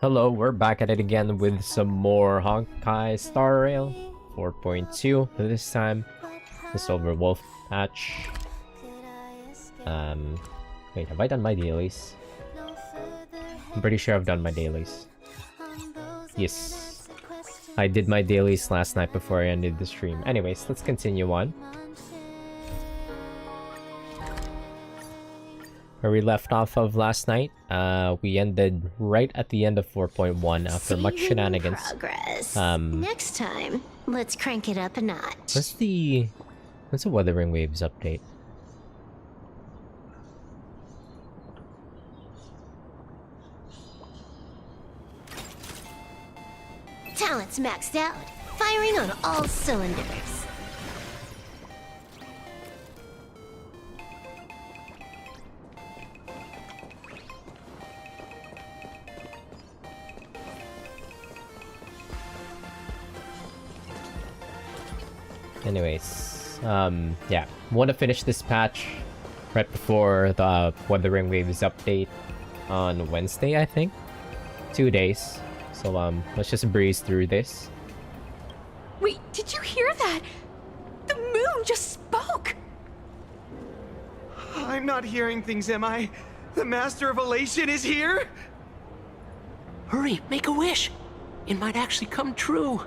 Hello, we're back at it again with some more Honkai Star Rail 4.2. This time, the Silver Wolf patch. Wait, have I done my dailies? I'm pretty sure I've done my dailies. Yes. I did my dailies last night before I ended the stream. Anyways, let's continue on. Where we left off of last night, we ended right at the end of 4.1 after much shenanigans. Progress. Next time, let's crank it up a notch. What's the Weathering Waves update? Talent's maxed out, firing on all cylinders. Anyways, yeah, want to finish this patch right before the Weathering Waves update on Wednesday, I think. 2 days. So, let's just breeze through this. Wait, did you hear that? The moon just spoke! I'm not hearing things, am I? The Master of Elation is here? Hurry, make a wish. It might actually come true.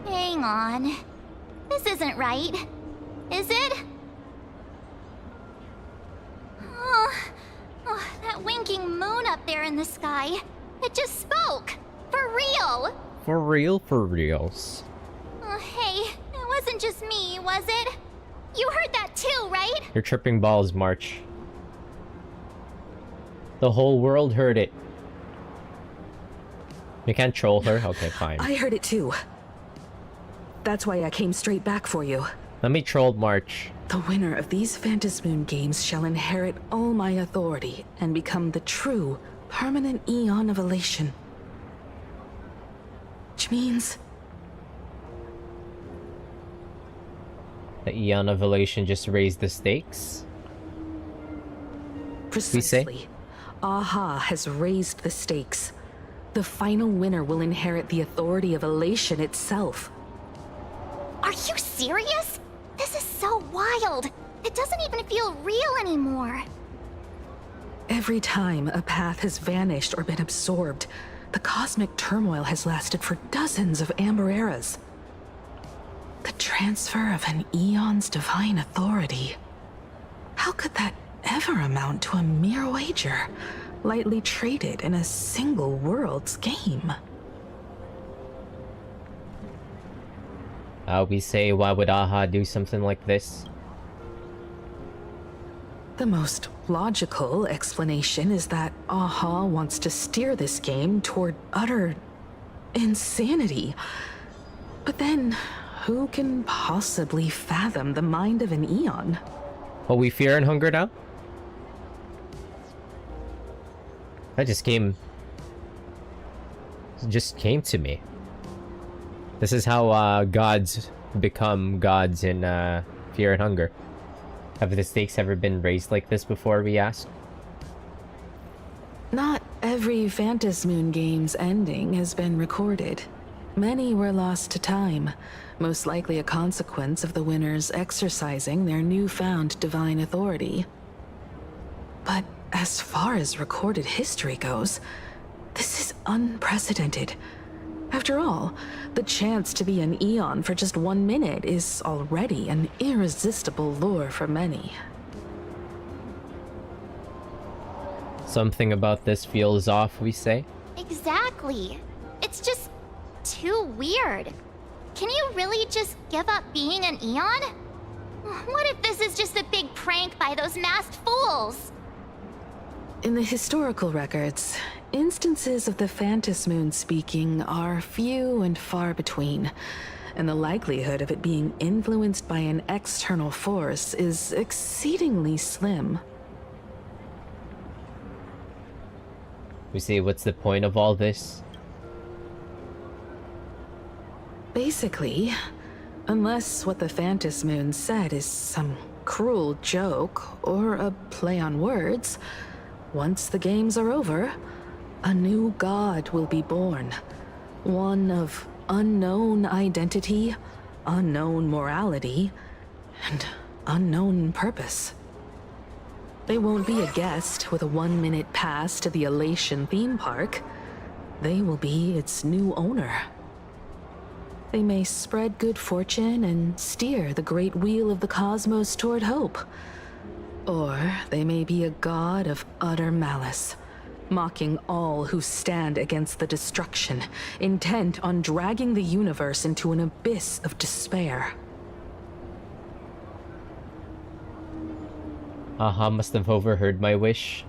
Hang on. This isn't right. Is it? Oh, that winking moon up there in the sky. It just spoke. For real. For real, for reals. Hey, it wasn't just me, was it? You heard that too, right? You're tripping balls, March. The whole world heard it. You can't troll her? Okay, fine. I heard it too. That's why I came straight back for you. Let me troll March. The winner of these Phantasmoon games shall inherit all my authority and become the true, permanent Eon of Elation. Which means... The Eon of Elation just raised the stakes? Precisely. Aha has raised the stakes. The final winner will inherit the authority of Elation itself. Are you serious? This is so wild. It doesn't even feel real anymore. Every time a path has vanished or been absorbed, the cosmic turmoil has lasted for dozens of amber eras. The transfer of an Eon's divine authority. How could that ever amount to a mere wager, lightly traded in a single world's game? We say, why would Aha do something like this? The most logical explanation is that Aha wants to steer this game toward utter insanity. But then, who can possibly fathom the mind of an Eon? What we fear and hunger now? That just came to me. This is how gods become gods in Fear and Hunger. Have the stakes ever been raised like this before, we ask? Not every Phantasmoon game's ending has been recorded. Many were lost to time, most likely a consequence of the winners exercising their newfound divine authority. But as far as recorded history goes, this is unprecedented. After all, the chance to be an Eon for just 1 minute is already an irresistible lure for many. Something about this feels off, we say? Exactly. It's just too weird. Can you really just give up being an Eon? What if this is just a big prank by those masked fools? In the historical records, instances of the Phantasmoon speaking are few and far between, and the likelihood of it being influenced by an external force is exceedingly slim. We say, what's the point of all this? Basically, unless what the Phantasmoon said is some cruel joke or a play on words, once the games are over, A new god will be born. One of unknown identity, unknown morality, and unknown purpose. They won't be a guest with a 1-minute pass to the Elation theme park. They will be its new owner. They may spread good fortune and steer the great wheel of the cosmos toward hope. Or they may be a god of utter malice, mocking all who stand against the destruction, intent on dragging the universe into an abyss of despair. Aha must have overheard my wish.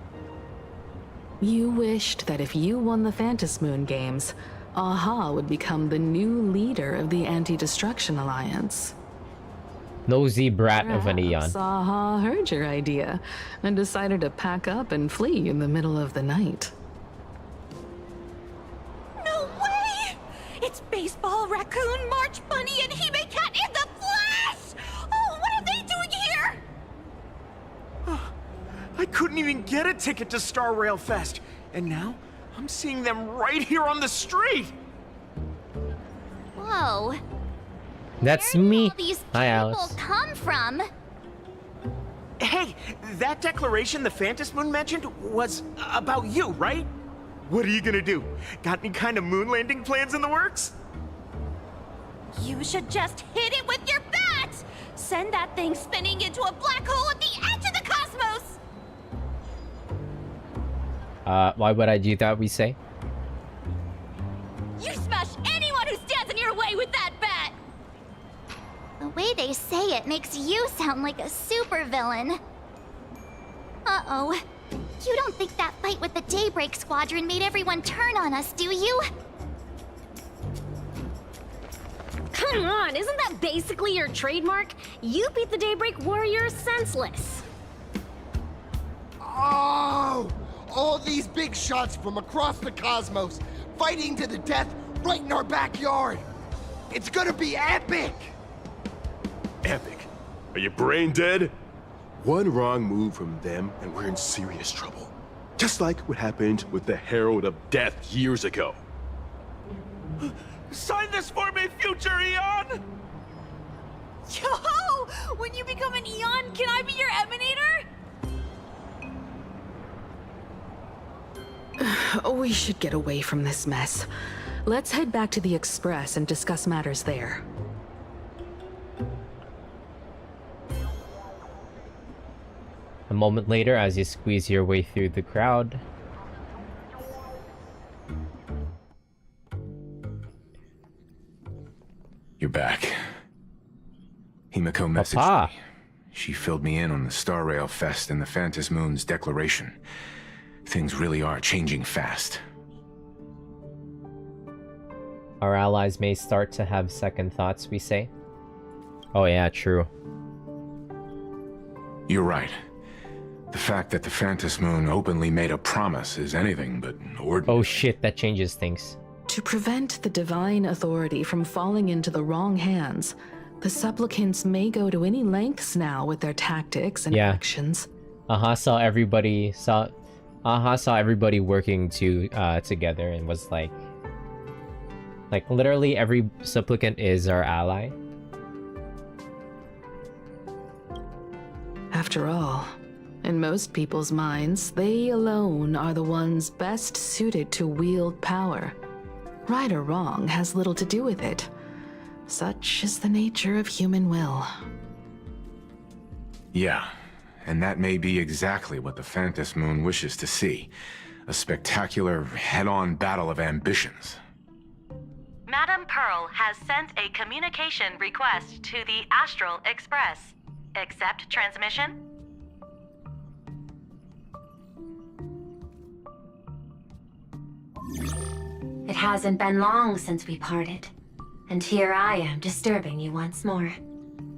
You wished that if you won the Phantasmoon Games, Aha would become the new leader of the Anti-Destruction Alliance. Nosy brat of an Eon. Perhaps Aha heard your idea and decided to pack up and flee in the middle of the night. No way! It's Baseball, Raccoon, March Bunny, and Hime Cat in the flesh! Oh, what are they doing here? I couldn't even get a ticket to Star Rail Fest, and now I'm seeing them right here on the street! Whoa. That's Where did me. all these Hi, people Alice. come from? Hey, that declaration the Phantasmoon mentioned was about you, right? What are you gonna do? Got any kind of moon landing plans in the works? You should just hit it with your bat! Send that thing spinning into a black hole at the edge of the cosmos! Why would I do that, we say? You smash anyone who stands in your way with that bat! The way they say it makes you sound like a supervillain. Uh-oh. You don't think that fight with the Daybreak Squadron made everyone turn on us, do you? Come on, isn't that basically your trademark? You beat the Daybreak Warriors senseless. Oh! All these big shots from across the cosmos, fighting to the death right in our backyard. It's gonna be epic! Epic. Are you brain dead? One wrong move from them and we're in serious trouble. Just like what happened with the Herald of Death years ago. Sign this for me, future Eon! Yo! When you become an Eon, can I be your Emanator? We should get away from this mess. Let's head back to the Express and discuss matters there. A moment later, as you squeeze your way through the crowd. You're back. Himiko messaged Papa. me. She filled me in on the Star Rail Fest and the Phantasmoon's declaration. Things really are changing fast. Our allies may start to have second thoughts, we say. Oh yeah, true. You're right. The fact that the Phantasmoon openly made a promise is anything but ordinary. Oh shit, that changes things. To prevent the divine authority from falling into the wrong hands, the supplicants may go to any lengths now with their tactics and Yeah. actions. Aha saw everybody working together and was like literally every supplicant is our ally. After all, in most people's minds, they alone are the ones best suited to wield power. Right or wrong has little to do with it. Such is the nature of human will. Yeah, and that may be exactly what the Phantasmoon wishes to see. A spectacular, head-on battle of ambitions. Madame Pearl has sent a communication request to the Astral Express. Accept transmission? It hasn't been long since we parted, and here I am disturbing you once more.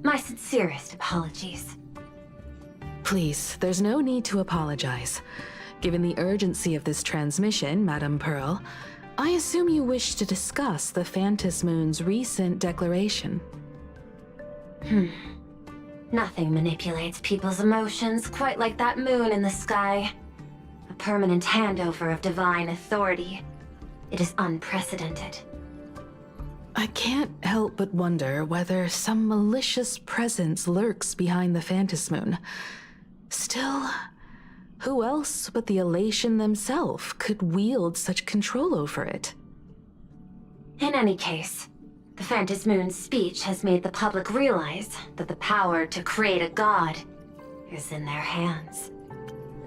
My sincerest apologies. Please, there's no need to apologize. Given the urgency of this transmission, Madame Pearl, I assume you wish to discuss the Phantasmoon's recent declaration. Nothing manipulates people's emotions quite like that moon in the sky. A permanent handover of divine authority. It is unprecedented. I can't help but wonder whether some malicious presence lurks behind the Phantom Moon. Still, who else but the Elation themselves could wield such control over it? In any case, the Phantom Moon's speech has made the public realize that the power to create a god is in their hands.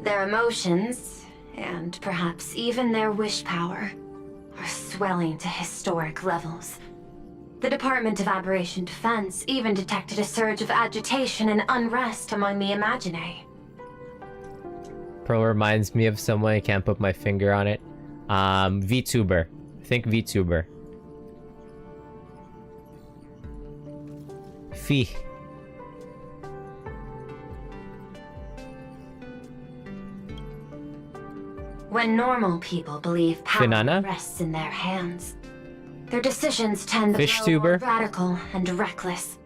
Their emotions, and perhaps even their wish power, are swelling to historic levels. The Department of Aberration Defense even detected a surge of agitation and unrest among the Imaginae. Pearl reminds me of someone, I can't put my finger on it. VTuber. Think VTuber. Fee. When normal people believe power Finana? rests in their hands, their decisions tend to Fish grow more tuber? radical and reckless.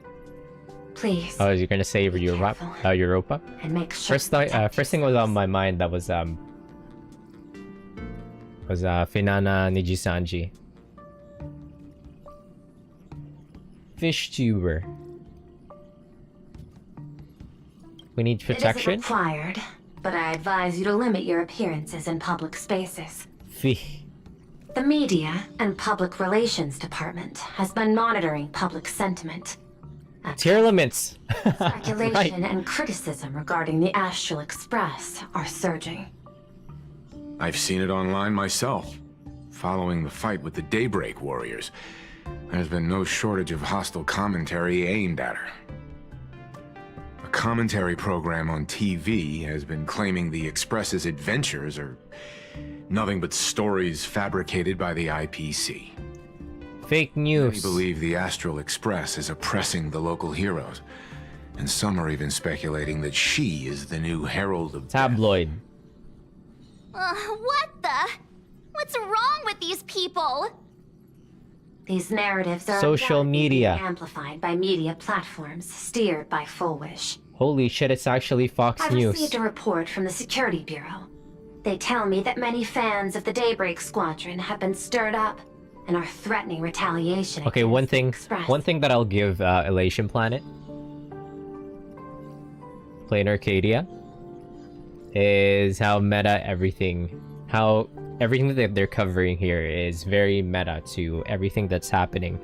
Please. Oh, you're gonna say Europa? Europa? And make sure First thing was on my mind that was Finana Nijisanji. Fish tuber. We need It isn't protection? required, but I advise you to limit your appearances in public spaces. Fee. The Media and Public Relations Department has been monitoring public sentiment. Tier limits! Speculation Right. and criticism regarding the Astral Express are surging. I've seen it online myself. Following the fight with the Daybreak Warriors, there's been no shortage of hostile commentary aimed at her. A commentary program on TV has been claiming the Express's adventures are nothing but stories fabricated by the IPC. Fake Many news. believe the Astral Express is oppressing the local heroes, and some are even speculating that she is the new Herald of Tabloid. What the? What's wrong with these people? These narratives are Social undoubtedly media. being amplified by media platforms steered by Full Wish. Holy shit, it's actually Fox I've News. received a report from the Security Bureau. They tell me that many fans of the Daybreak Squadron have been stirred up and are threatening retaliation. Okay, against one the thing Express. that I'll give Elation Planet, playing Arcadia, is how meta everything, how everything that they're covering here is very meta to everything that's happening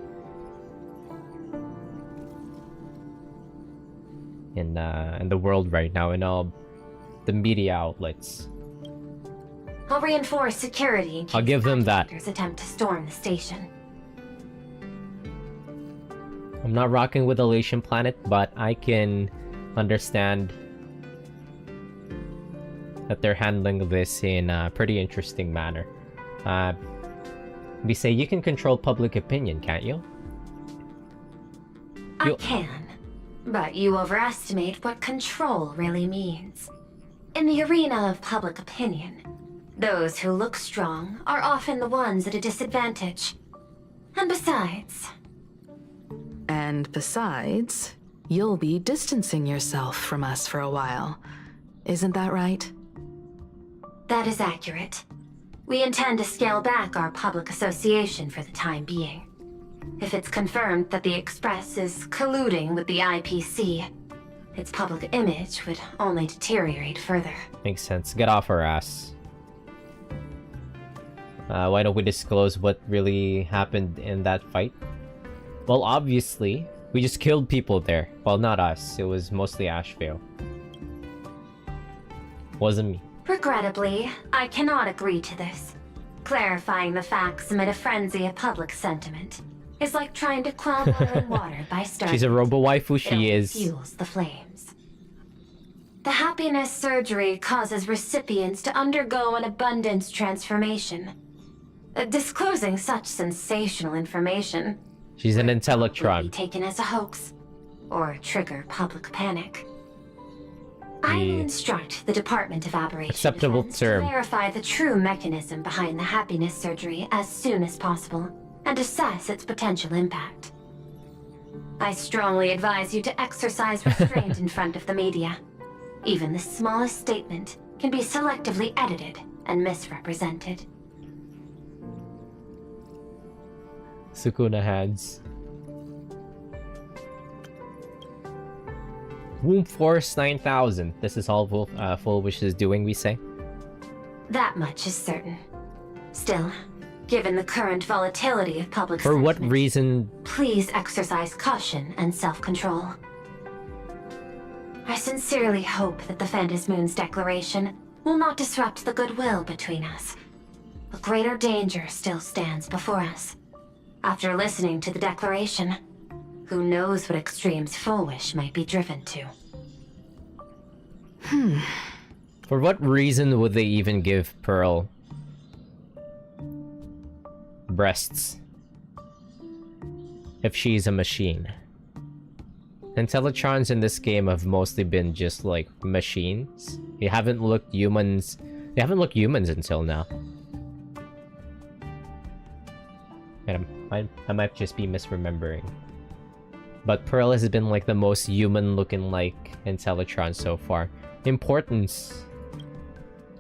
in the world right now, in all the media outlets. I'll reinforce security in case I'll give them that. attackers attempt to storm the station. I'm not rocking with Elation Planet, but I can understand that they're handling this in a pretty interesting manner. We say you can control public opinion, can't you? I can, but you overestimate what control really means. In the arena of public opinion, those who look strong are often the ones at a disadvantage. And besides, you'll be distancing yourself from us for a while. Isn't that right? that is accurate. We intend to scale back our public association for the time being. If it's confirmed that the Express is colluding with the IPC, its public image would only deteriorate further. Makes sense. Get off our ass. Why don't we disclose what really happened in that fight? Well, obviously, we just killed people there. Well, not us. It was mostly Ashvale. Wasn't me. Regrettably, I cannot agree to this. Clarifying the facts amid a frenzy of public sentiment is like trying to quell boiling water by starting. She's a robo-waifu, she It is. fuels the flames. The happiness surgery causes recipients to undergo an abundance transformation. Disclosing such sensational information She's an would be Intellectron. taken as a hoax or trigger public panic. I will instruct the Department of Aberration Acceptable Defense term. to clarify the true mechanism behind the happiness surgery as soon as possible and assess its potential impact. I strongly advise you to exercise restraint in front of the media. Even the smallest statement can be selectively edited and misrepresented. Sukuna hands. Womb Force 9000. This is all Full Wish is doing, we say? That much is certain. Still, given the current volatility of public For what sentiment, reason? please exercise caution and self-control. I sincerely hope that the Phantom Moon's declaration will not disrupt the goodwill between us. A greater danger still stands before us. After listening to the declaration, who knows what extremes Full Wish might be driven to. For what reason would they even give Pearl breasts if she's a machine? Intellitrons in this game have mostly been just like machines. They haven't looked humans. They haven't looked humans until now. And I might just be misremembering. But Pearl has been like the most human-looking like Intellitron so far. Importance.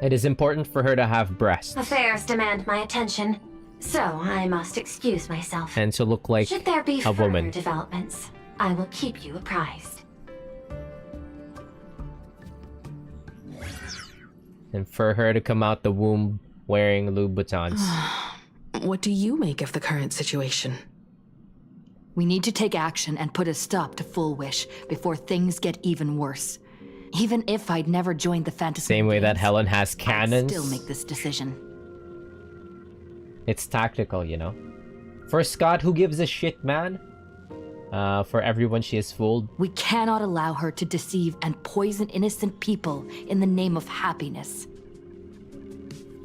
It is important for her to have breasts. Affairs demand my attention, so I must excuse myself. And to look like Should there be a further woman. developments, I will keep you apprised. And for her to come out the womb wearing Louboutins. What do you make of the current situation? We need to take action and put a stop to Full Wish before things get even worse. Even if I'd never joined the Fantasy Same way that Games, Helen has cannons. I'd still make this decision. It's tactical, you know. For Scott, who gives a shit, man? For everyone she has fooled. We cannot allow her to deceive and poison innocent people in the name of happiness.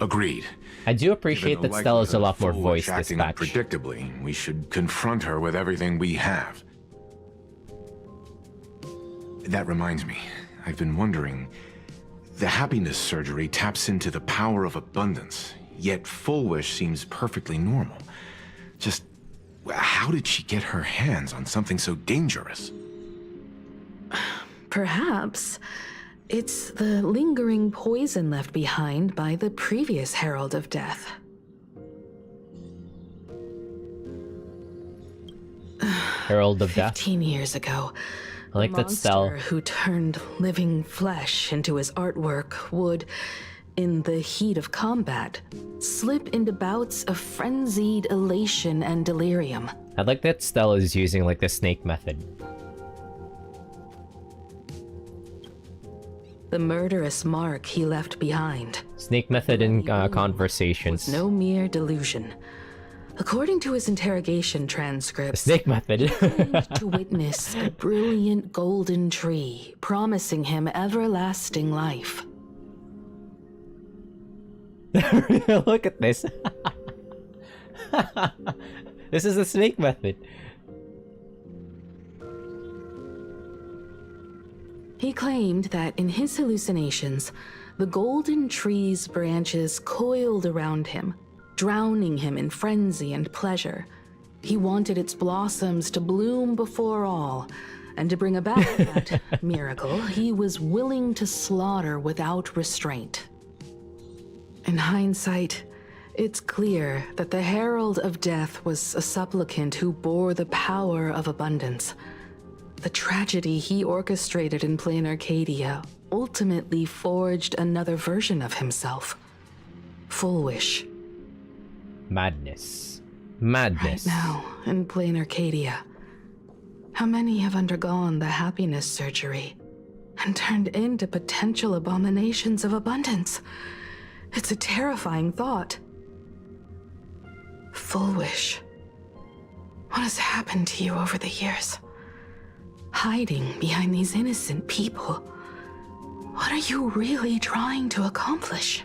Agreed. I do appreciate Given that the Stella's a likelihood lot of more Full voice Wish acting dispatch. unpredictably, we should confront her with everything we have. That reminds me, I've been wondering, the happiness surgery taps into the power of abundance, yet Full Wish seems perfectly normal. Just, how did she get her hands on something so dangerous? Perhaps it's the lingering poison left behind by the previous Herald of Death. Herald of Death. 15 years ago, I like the that Stell. monster who turned living flesh into his artwork would, in the heat of combat, slip into bouts of frenzied elation and delirium. I like that Stella is using like the snake method. The murderous mark he left behind Snake method in was conversations. no mere delusion. According to his interrogation transcripts, Snake method. he claimed to witness a brilliant golden tree promising him everlasting life. Look at this. This is the snake method. He claimed that in his hallucinations, the golden tree's branches coiled around him, drowning him in frenzy and pleasure. He wanted its blossoms to bloom before all, and to bring about that miracle, he was willing to slaughter without restraint. In hindsight, it's clear that the Herald of Death was a supplicant who bore the power of abundance. The tragedy he orchestrated in plain Arcadia ultimately forged another version of himself. Full Wish. Madness. Madness. Right now, in plain Arcadia, how many have undergone the happiness surgery and turned into potential abominations of abundance? It's a terrifying thought. Full Wish. What has happened to you over the years? Hiding behind these innocent people. What are you really trying to accomplish?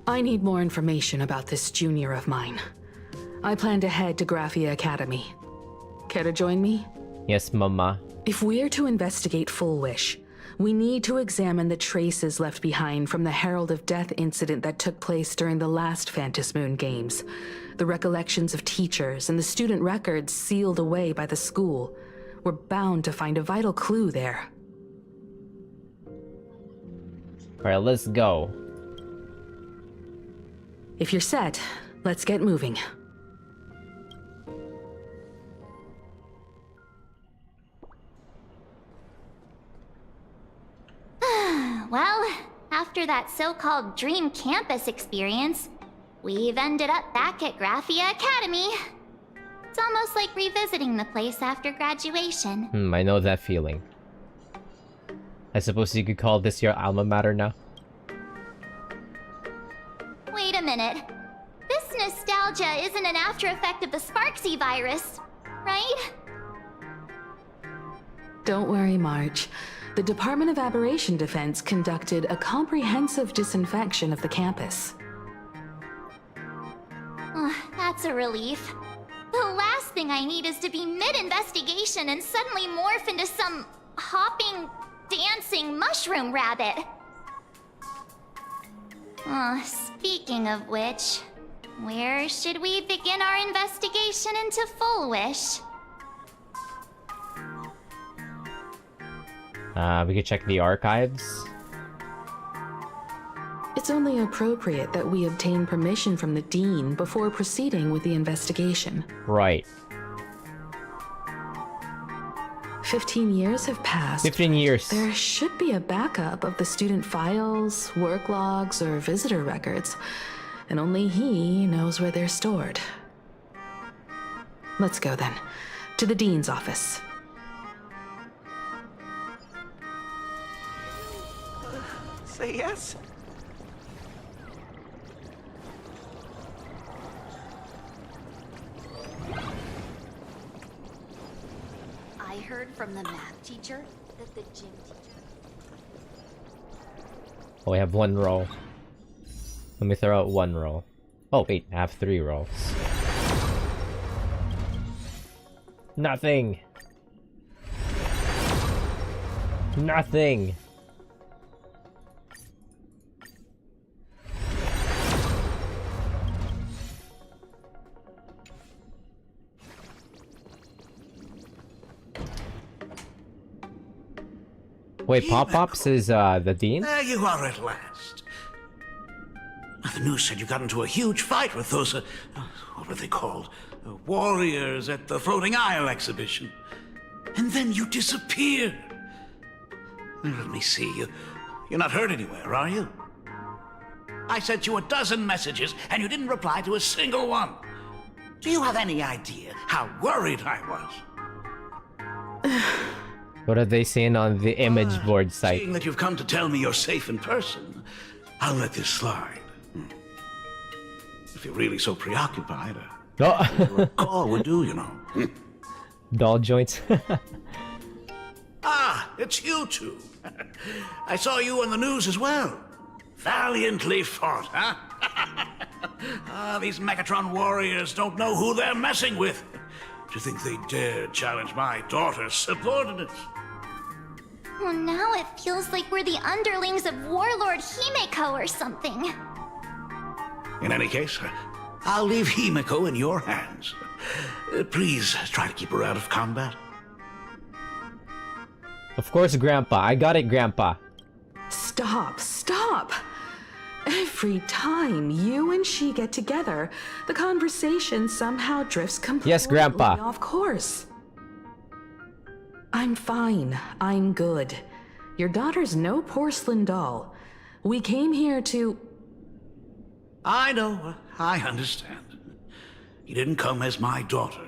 I need more information about this junior of mine. I plan to head to Graphia Academy. Care to join me? Yes, mama. If we're to investigate Full Wish, we need to examine the traces left behind from the Herald of Death incident that took place during the last Phantom Moon Games. The recollections of teachers and the student records sealed away by the school. We're bound to find a vital clue there. Alright, let's go. If you're set, let's get moving. Well, after that so-called dream campus experience, we've ended up back at Graphia Academy. It's almost like revisiting the place after graduation. I know that feeling. I suppose you could call this your alma mater now? Wait a minute. This nostalgia isn't an after effect of the Sparksy virus, right? Don't worry, Marge. The Department of Aberration Defense conducted a comprehensive disinfection of the campus. That's a relief. The last thing I need is to be mid-investigation and suddenly morph into some hopping, dancing mushroom rabbit. Speaking of which, where should we begin our investigation into Full Wish? We could check the archives. It's only appropriate that we obtain permission from the Dean before proceeding with the investigation. Right. 15 years have passed. 15 years. There should be a backup of the student files, work logs, or visitor records, and only he knows where they're stored. Let's go then, to the Dean's office. Say yes? I heard from the math teacher that the gym teacher... Oh, we have one roll. Let me throw out one roll. Oh, wait, I have 3 rolls. Nothing! Nothing! Wait, Pop-Pops is, the Dean? There you are at last. The news said you got into a huge fight with those, what were they called? Warriors at the Floating Isle exhibition. And then you disappeared. Let me see, you're not hurt anywhere, are you? I sent you a dozen messages, and you didn't reply to a single one. Do you have any idea how worried I was? What are they saying on the image board site? Seeing that you've come to tell me you're safe in person, I'll let this slide. If you're really so preoccupied, a call would do, you know. Doll joints. Ah, it's you two. I saw you on the news as well. Valiantly fought, huh? These Megatron warriors don't know who they're messing with. To think they dare challenge my daughter's subordinates. Well, now it feels like we're the underlings of Warlord Himeko or something. In any case, I'll leave Himeko in your hands. Please try to keep her out of combat. Of course, Grandpa. I got it, Grandpa. Stop, stop! Every time you and she get together, the conversation somehow drifts completely Yes, Grandpa. off course. I'm fine. I'm good. Your daughter's no porcelain doll. We came here to... I know. I understand. You didn't come as my daughter.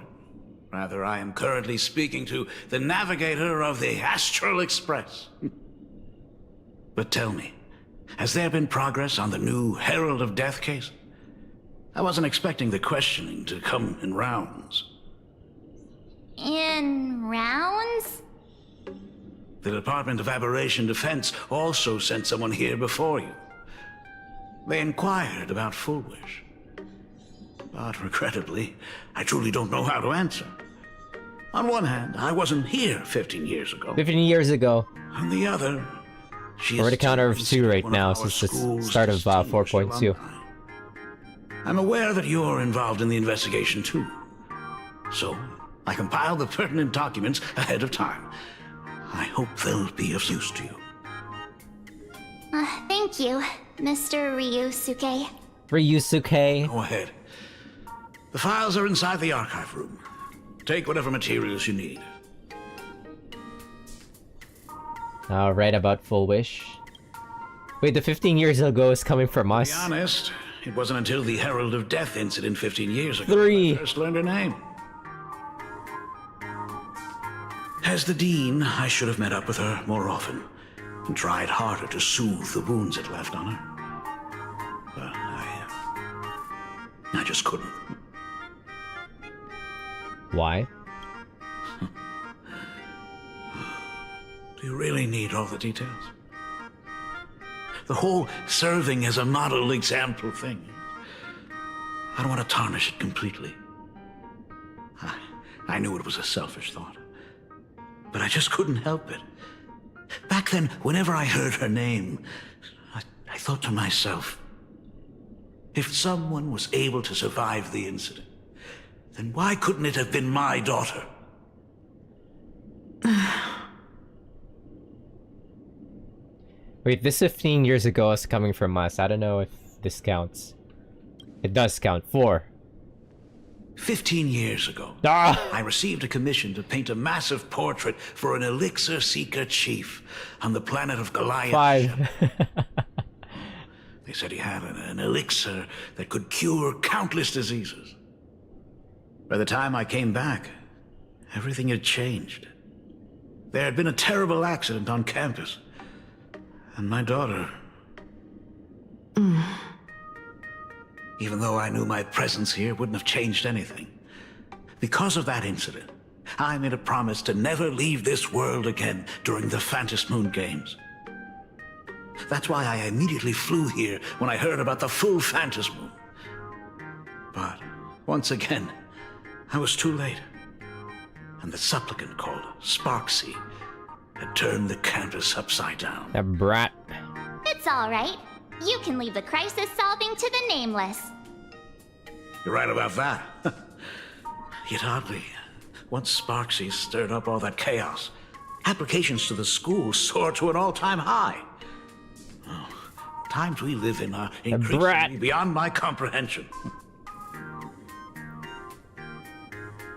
Rather, I am currently speaking to the navigator of the Astral Express. But tell me, has there been progress on the new Herald of Death case? I wasn't expecting the questioning to come in rounds. In rounds? The Department of Aberration Defense also sent someone here before you. They inquired about Full Wish. But regrettably, I truly don't know how to answer. On one hand, I wasn't here 15 years ago. 15 years ago. On the other, she We're at a is counter of still 2 right one now of our since the school's start of distinguished 4.2. alumni. I'm aware that you're involved in the investigation too. So, I compiled the pertinent documents ahead of time. I hope they'll be of use to you. Thank you, Mr. Ryusuke. Ryusuke. Go ahead. The files are inside the archive room. Take whatever materials you need. Alright, about Full Wish. Wait, the 15 years ago is coming from us. To be honest, it wasn't until the Herald of Death incident 15 years ago 3. I first learned her name. As the Dean, I should have met up with her more often and tried harder to soothe the wounds it left on her. But I just couldn't. Why? Do you really need all the details? The whole serving as a model example thing. I don't want to tarnish it completely. I knew it was a selfish thought, but I just couldn't help it. Back then, whenever I heard her name, I thought to myself, if someone was able to survive the incident, then why couldn't it have been my daughter? Wait, this 15 years ago is coming from us. I don't know if this counts. It does count. 4. 15 years ago, I received a commission to paint a massive portrait for an elixir seeker chief on the planet of Goliath. 5. They said he had an elixir that could cure countless diseases. By the time I came back, everything had changed. There had been a terrible accident on campus, and my daughter... Even though I knew my presence here wouldn't have changed anything. Because of that incident, I made a promise to never leave this world again during the Phantom Moon Games. That's why I immediately flew here when I heard about the full Phantom Moon. But, once again, I was too late. And the supplicant called Sparksy had turned the campus upside down. That brat. It's alright. You can leave the crisis solving to the Nameless. You're right about that. Yet oddly, once Sparksy stirred up all that chaos, applications to the school soared to an all-time high. Oh, times we live in are increasingly beyond my comprehension.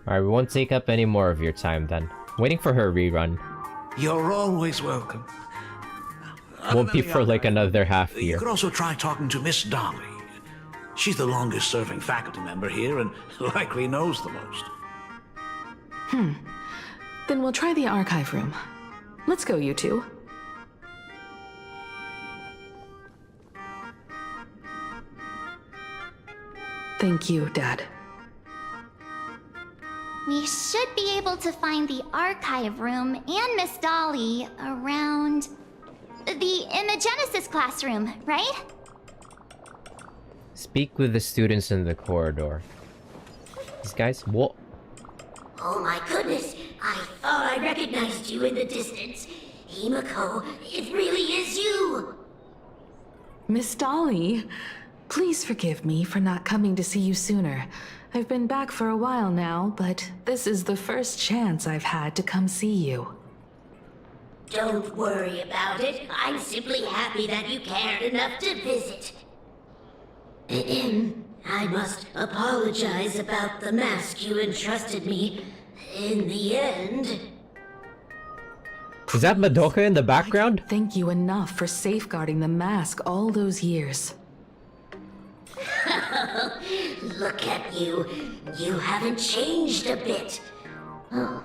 Alright, we won't take up any more of your time then. Waiting for her rerun. You're always welcome. Won't be for like another half year. You could also try talking to Miss Dolly. She's the longest serving faculty member here and likely knows the most. Then we'll try the archive room. Let's go, you two. Thank you, Dad. We should be able to find the archive room and Miss Dolly around... in the Genesis classroom, right? Speak with the students in the corridor. These guys, what? Oh my goodness, I thought I recognized you in the distance. Himiko, it really is you! Miss Dolly, please forgive me for not coming to see you sooner. I've been back for a while now, but this is the first chance I've had to come see you. Don't worry about it. I'm simply happy that you cared enough to visit. I must apologize about the mask you entrusted me. In the end... Is that Madoka in the background? Thank you enough for safeguarding the mask all those years. Look at you. You haven't changed a bit. Oh,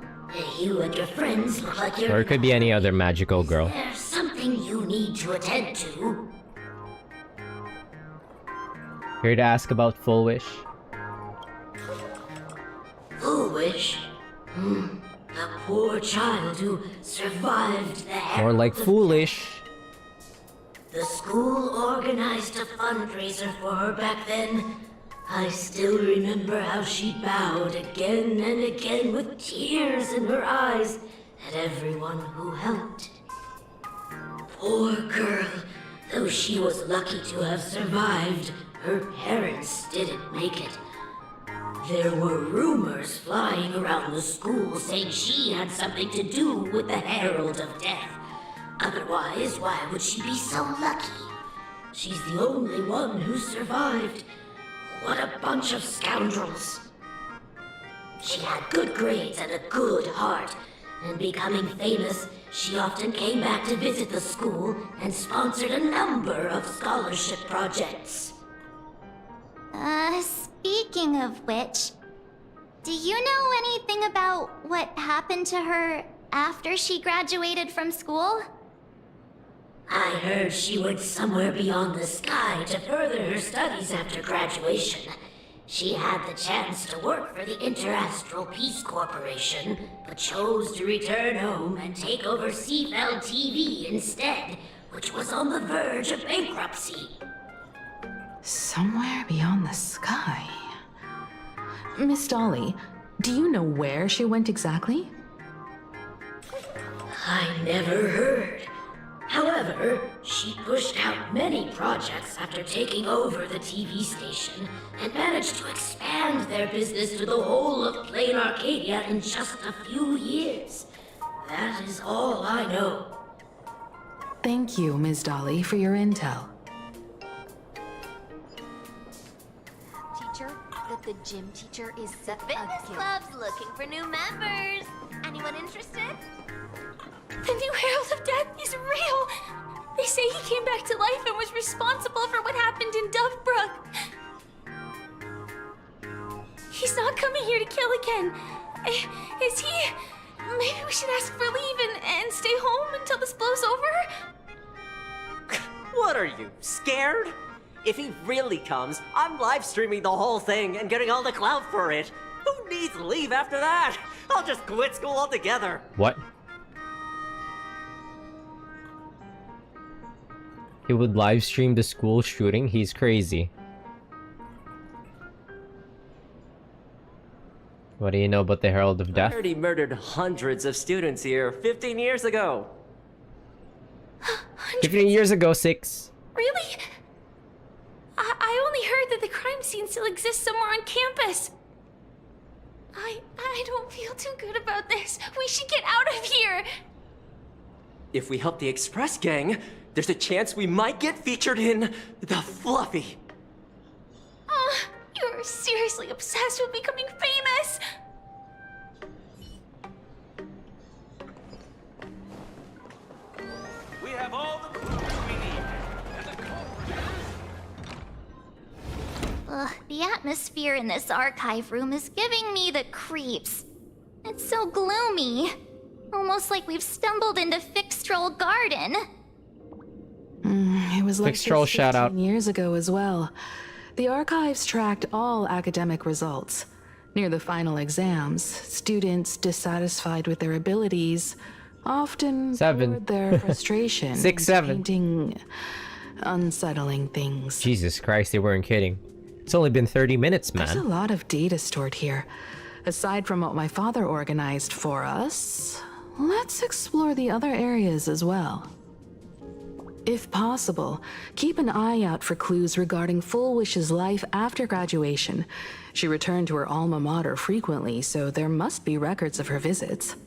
you and your friends look like you're... Or it could be any other magical girl. There's something you need to attend to. Here to ask about Full Wish. Full Wish? The poor child who survived the More like foolish. The school organized a fundraiser for her back then. I still remember how she bowed again and again with tears in her eyes at everyone who helped. Poor girl, though she was lucky to have survived, her parents didn't make it. There were rumors flying around the school saying she had something to do with the Herald of Death. Otherwise, why would she be so lucky? She's the only one who survived. What a bunch of scoundrels. She had good grades and a good heart, and becoming famous, she often came back to visit the school and sponsored a number of scholarship projects. Speaking of which, do you know anything about what happened to her after she graduated from school? I heard she went somewhere beyond the sky to further her studies after graduation. She had the chance to work for the Interastral Peace Corporation, but chose to return home and take over Seafeld TV instead, which was on the verge of bankruptcy. Somewhere beyond the sky. Miss Dolly, do you know where she went exactly? I never heard. However, she pushed out many projects after taking over the TV station and managed to expand their business to the whole of Plain Arcadia in just a few years. That is all I know. Thank you, Ms. Dolly, for your intel. Teacher, that the gym teacher is The fitness club's looking for new members. Anyone interested? The new Herald of Death is real! They say he came back to life and was responsible for what happened in Dovebrook. He's not coming here to kill again. Is he? Maybe we should ask for leave and stay home until this blows over? What are you, scared? If he really comes, I'm live streaming the whole thing and getting all the clout for it. Who needs leave after that? I'll just quit school altogether. What? He would live stream the school shooting? He's crazy. What do you know about the Herald of Death? I heard he murdered hundreds of students here 15 years ago. 15 years ago, 6. Really? I only heard that the crime scene still exists somewhere on campus. I don't feel too good about this. We should get out of here. If we help the Express gang, there's a chance we might get featured in The Fluffy. You're seriously obsessed with becoming famous. We have all the clues we need. And the culprit The atmosphere in this archive room is giving me the creeps. It's so gloomy. Almost like we've stumbled into Fixtroll Garden. It was like Fixtroll this shout out. 15 years ago as well. The archives tracked all academic results. Near the final exams, students dissatisfied with their abilities often 7. poured their frustration 6, into 7. painting unsettling things. Jesus Christ, they weren't kidding. It's only been 30 minutes, There's a man. lot of data stored here. Aside from what my father organized for us, let's explore the other areas as well. If possible, keep an eye out for clues regarding Full Wish's life after graduation. She returned to her alma mater frequently, so there must be records of her visits.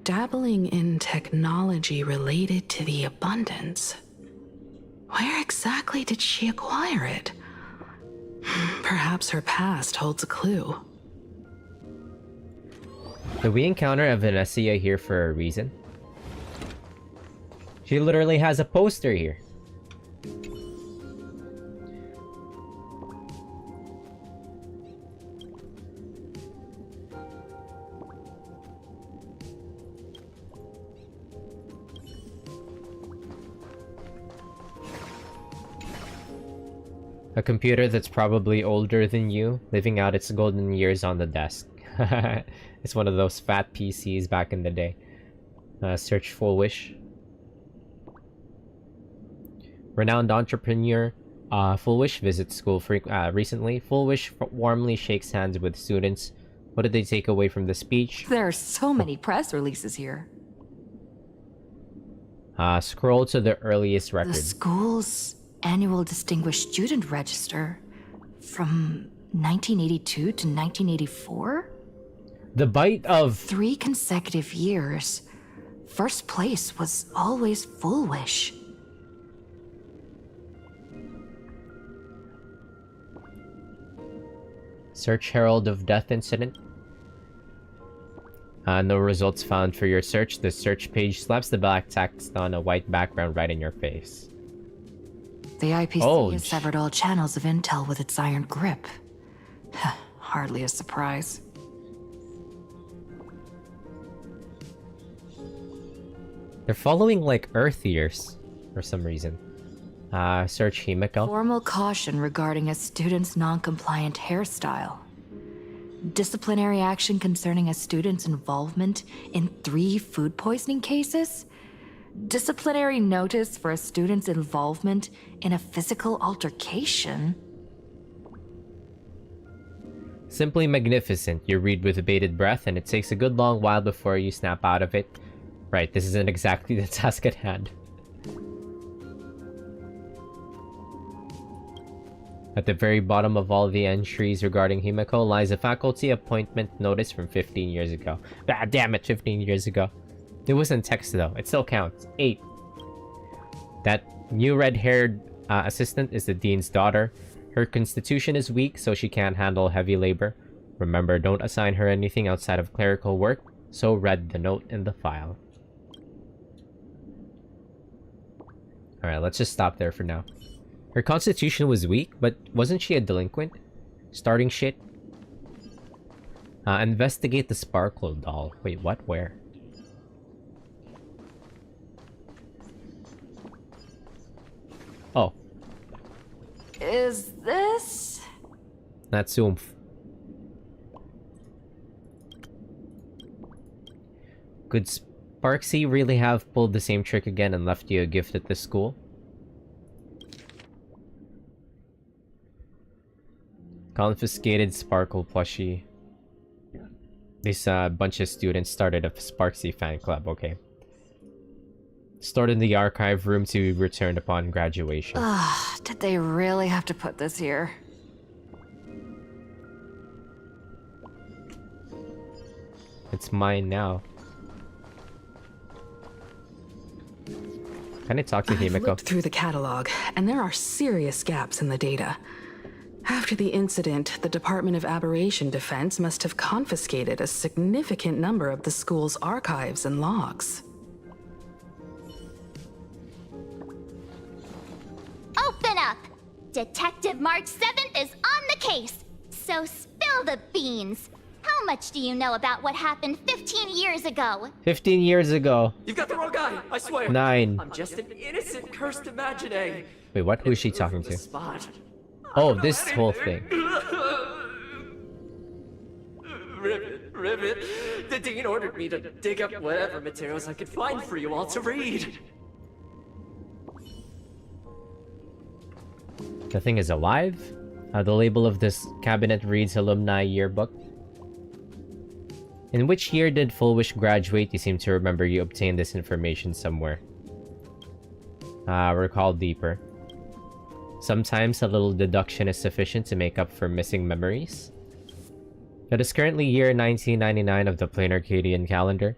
Dabbling in technology related to the abundance. Where exactly did she acquire it? Perhaps her past holds a clue. Did we encounter Evanescia here for a reason? She literally has a poster here. A computer that's probably older than you, living out its golden years on the desk. It's one of those fat PCs back in the day. Search Full Wish. Renowned entrepreneur, Full Wish visits school recently. Full Wish warmly shakes hands with students. What did they take away from the speech? There are so many press releases here. Scroll to the earliest record. The school's annual Distinguished Student Register from 1982 to 1984? The bite of 3 consecutive years. First place was always Full Wish. Search Herald of Death incident. No results found for your search. The search page slaps the black text on a white background right in your face. The IPC Oh, has severed all channels of intel with its iron grip. Hardly a surprise. They're following like Earth years for some reason. Search Himiko. Formal caution regarding a student's non-compliant hairstyle. Disciplinary action concerning a student's involvement in 3 food poisoning cases. Disciplinary notice for a student's involvement in a physical altercation. Simply magnificent. You read with bated breath, and it takes a good long while before you snap out of it. Right, this isn't exactly the task at hand. At the very bottom of all the entries regarding Himiko lies a faculty appointment notice from 15 years ago. Ah, damn it, 15 years ago. It wasn't text though, it still counts. 8. That new red-haired assistant is the dean's daughter. Her constitution is weak, so she can't handle heavy labor. Remember, don't assign her anything outside of clerical work, so read the note in the file. Alright, let's just stop there for now. Her constitution was weak, but wasn't she a delinquent? Starting shit? Investigate the Sparkle doll. Wait, what? Where? Oh. Is this? That's oomph. Could Sparksy really have pulled the same trick again and left you a gift at this school? Confiscated Sparkle plushie. This bunch of students started a Sparksy fan club, okay. Stored in the archive room to be returned upon graduation. Ugh, did they really have to put this here? It's mine now. Can I talk to I've Himiko? looked through the catalog, and there are serious gaps in the data. After the incident, the Department of Aberration Defense must have confiscated a significant number of the school's archives and logs. Open up! Detective March 7th is on the case! So spill the beans! How much do you know about what happened 15 years ago? 15 years ago. You've got the wrong guy, I swear. 9. I'm just an innocent, cursed imagining. Wait, what? Who is she talking to? Spot. Oh, this whole thing. Ribbit. The dean ordered me to dig up whatever materials I could find for you all to read. The thing is alive? The label of this cabinet reads Alumni Yearbook. In which year did Full Wish graduate? You seem to remember you obtained this information somewhere. Recall deeper. Sometimes a little deduction is sufficient to make up for missing memories. It is currently year 1999 of the plain Arcadian calendar.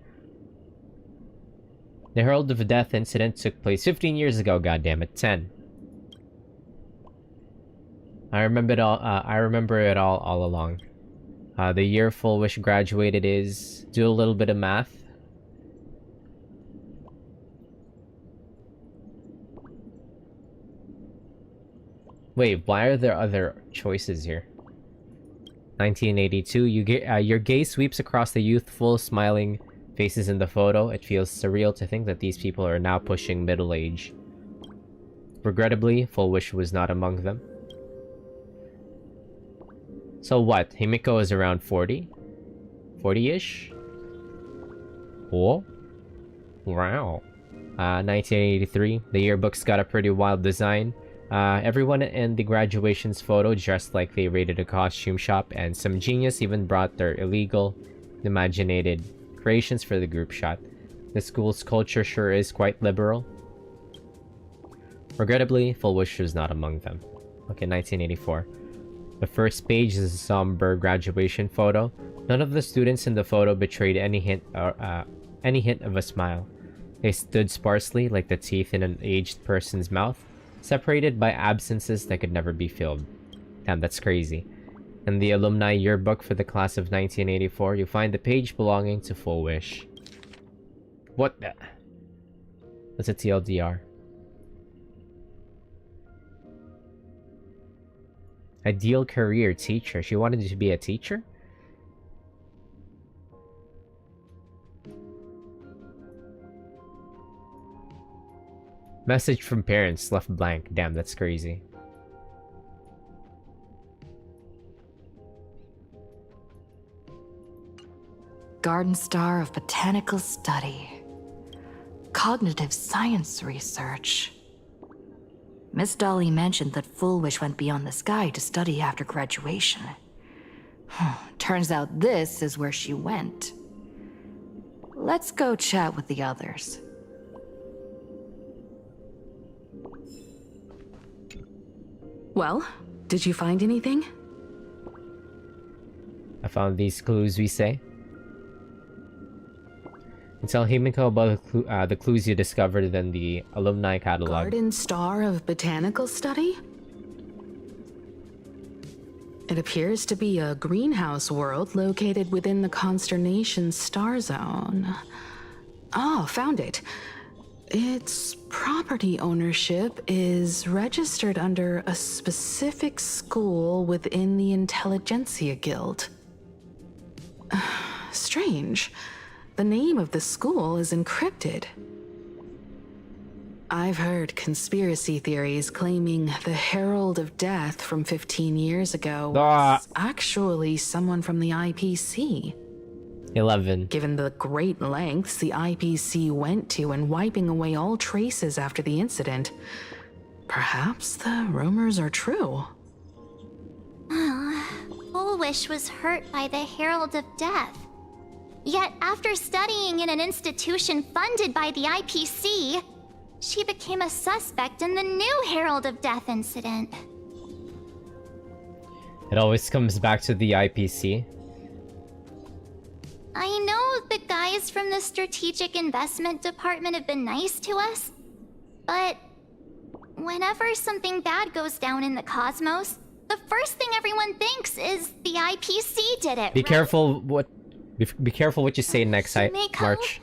The Herald of Death incident took place 15 years ago, goddammit. 10. I remember it all along. The year Full Wish graduated is... Do a little bit of math. Wait, why are there other choices here? 1982, your gaze sweeps across the youthful, smiling faces in the photo. It feels surreal to think that these people are now pushing middle age. Regrettably, Full Wish was not among them. So what? Himiko is around 40? 40-ish? Oh? Wow. 1983, the yearbook's got a pretty wild design. Everyone in the graduation's photo dressed like they raided a costume shop, and some genius even brought their illegal, imaginated creations for the group shot. The school's culture sure is quite liberal. Regrettably, Full Wish was not among them. Okay, 1984. The first page is a somber graduation photo. None of the students in the photo betrayed any hint of a smile. They stood sparsely like the teeth in an aged person's mouth, separated by absences that could never be filled. Damn, that's crazy. In the alumni yearbook for the class of 1984, you find the page belonging to Full Wish. What the? That's a TLDR. Ideal career, teacher. She wanted to be a teacher? Message from parents left blank. Damn, that's crazy. Garden Star of Botanical Study. Cognitive Science Research. Miss Dolly mentioned that Full Wish went beyond the sky to study after graduation. Turns out this is where she went. Let's go chat with the others. Well, did you find anything? I found these clues, we say. And tell Himiko about the clues you discovered in the alumni catalog. Garden Star of Botanical Study? It appears to be a greenhouse world located within the Consternation Star Zone. Oh, found it. Its property ownership is registered under a specific school within the Intelligentsia Guild. Strange. The name of the school is encrypted. I've heard conspiracy theories claiming the Herald of Death from 15 years ago was actually someone from the IPC. 11. Given the great lengths the IPC went to in wiping away all traces after the incident, perhaps the rumors are true. Full Wish was hurt by the Herald of Death. Yet after studying in an institution funded by the IPC, she became a suspect in the new Herald of Death incident. It always comes back to the IPC. I know the guys from the Strategic Investment Department have been nice to us, but whenever something bad goes down in the cosmos, the first thing everyone thinks is the IPC did it. Be careful what be careful what you say next, March.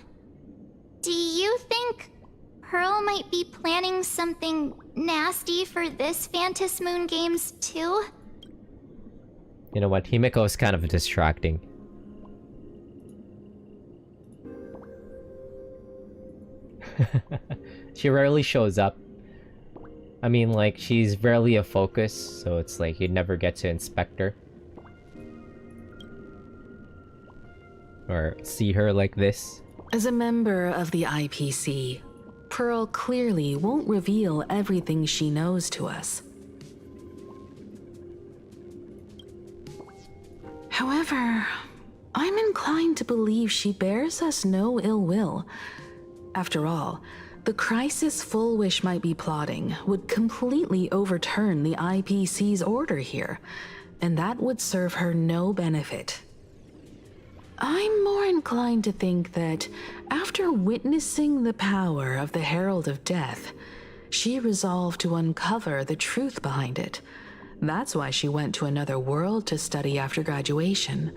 Do you think Pearl might be planning something nasty for this Phantom Moon Games too? You know what? Himiko is kind of distracting. She rarely shows up. I mean, like, she's rarely a focus, so it's like you'd never get to inspect her. Or see her like this. As a member of the IPC, Pearl clearly won't reveal everything she knows to us. However, I'm inclined to believe she bears us no ill will. After all, the crisis Full Wish might be plotting would completely overturn the IPC's order here, and that would serve her no benefit. I'm more inclined to think that after witnessing the power of the Herald of Death, she resolved to uncover the truth behind it. That's why she went to another world to study after graduation.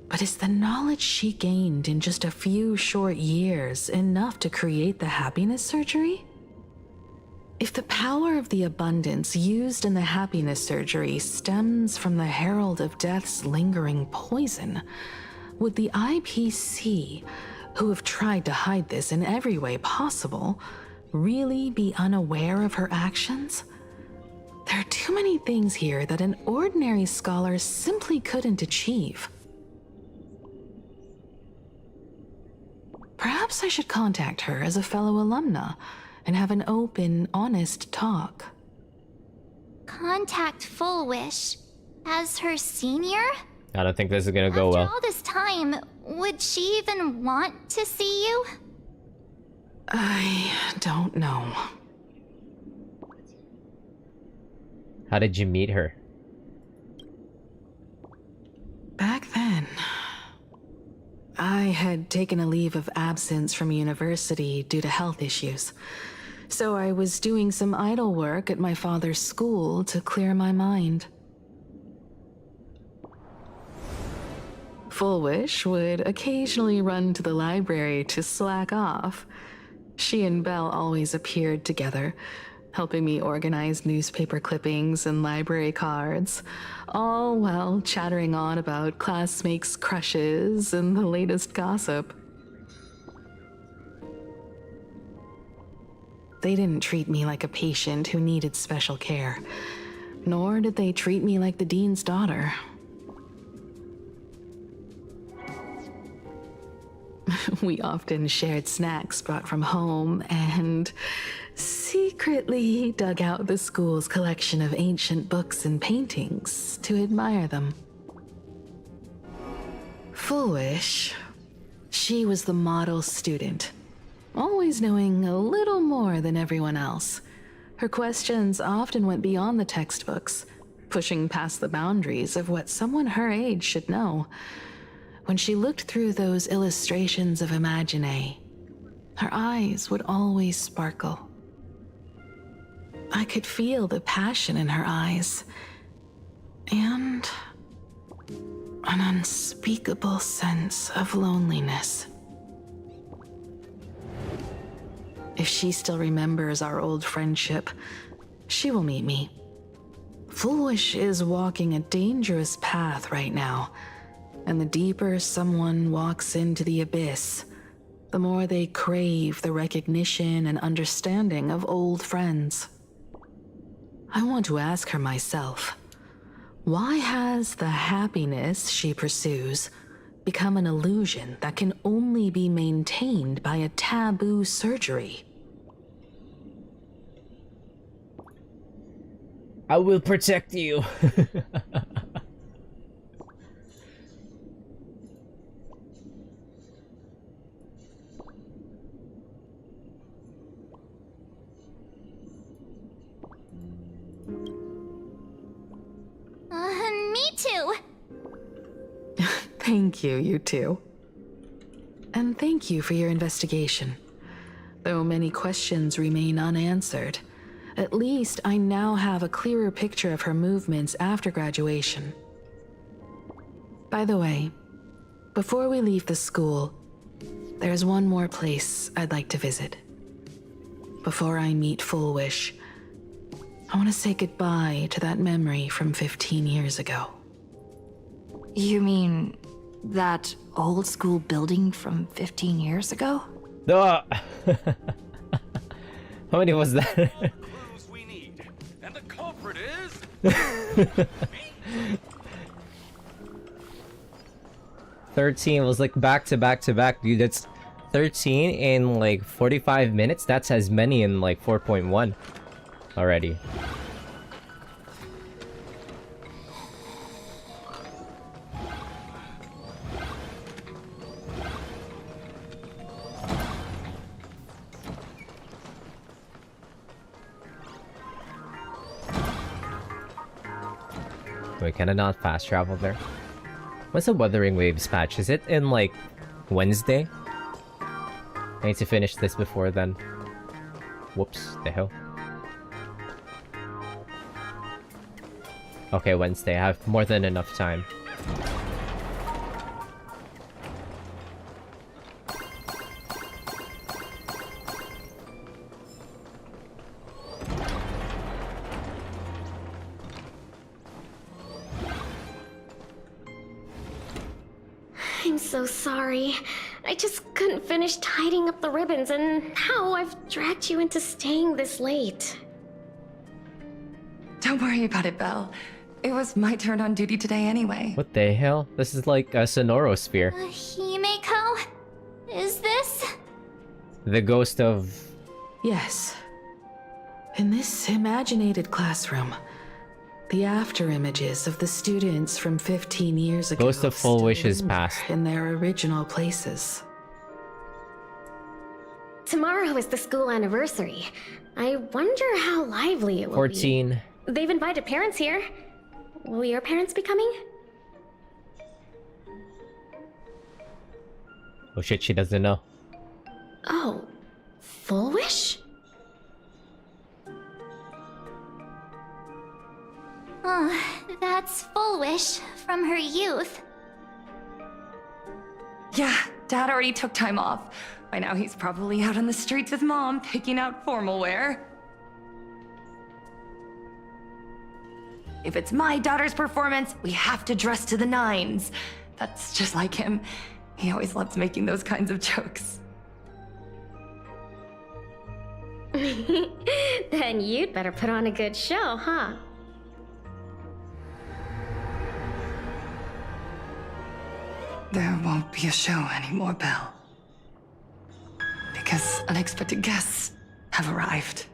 But is the knowledge she gained in just a few short years enough to create the happiness surgery? If the power of the abundance used in the happiness surgery stems from the Herald of Death's lingering poison, would the IPC, who have tried to hide this in every way possible, really be unaware of her actions? There are too many things here that an ordinary scholar simply couldn't achieve. Perhaps I should contact her as a fellow alumna and have an open, honest talk. Contact Full Wish as her senior? I don't think this is gonna go well. After all this time, would she even want to see you? I don't know. How did you meet her? Back then, I had taken a leave of absence from university due to health issues, so I was doing some idle work at my father's school to clear my mind. Full Wish would occasionally run to the library to slack off. She and Belle always appeared together, helping me organize newspaper clippings and library cards, all while chattering on about classmates' crushes and the latest gossip. They didn't treat me like a patient who needed special care, nor did they treat me like the dean's daughter. We often shared snacks brought from home and secretly dug out the school's collection of ancient books and paintings to admire them. Full Wish, she was the model student, always knowing a little more than everyone else. Her questions often went beyond the textbooks, pushing past the boundaries of what someone her age should know. When she looked through those illustrations of Imagine, her eyes would always sparkle. I could feel the passion in her eyes, and an unspeakable sense of loneliness. If she still remembers our old friendship, she will meet me. Full Wish is walking a dangerous path right now. And the deeper someone walks into the abyss, the more they crave the recognition and understanding of old friends. I want to ask her myself, why has the happiness she pursues become an illusion that can only be maintained by a taboo surgery? I will protect you. Me too. Thank you, you two. And thank you for your investigation. Though many questions remain unanswered, at least I now have a clearer picture of her movements after graduation. By the way, before we leave the school, there's one more place I'd like to visit. Before I meet Full Wish, I want to say goodbye to that memory from 15 years ago. You mean that old school building from 15 years ago? No. How many was that? Clues we need, and the culprit is 13 was like back to back to back, dude. That's 13 in like 45 minutes. That's as many in like 4.1 already. Wait, can I not fast travel there? What's the Wuthering Waves patch? Is it in like Wednesday? I need to finish this before then. Whoops, the hell. Okay, Wednesday. I have more than enough time. I'm so sorry. I just couldn't finish tidying up the ribbons, and now I've dragged you into staying this late. Don't worry about it, Belle. It was my turn on duty today anyway. What the hell? This is like a Sonorosphere. Himeko? Is this? The ghost of... Yes. In this imaginated classroom, the after images of the students from 15 years ago Ghost of Full Wish's past. in their original places. Tomorrow is the school anniversary. I wonder how lively it will 14. be. They've invited parents here. Will your parents be coming? Oh shit, she doesn't know. Oh, full wish? Oh, that's full wish from her youth. Yeah, Dad already took time off. By now he's probably out on the streets with Mom, picking out formal wear. If it's my daughter's performance, we have to dress to the nines. That's just like him. He always loves making those kinds of jokes. Then you'd better put on a good show, huh? There won't be a show anymore, Belle. Because unexpected guests have arrived.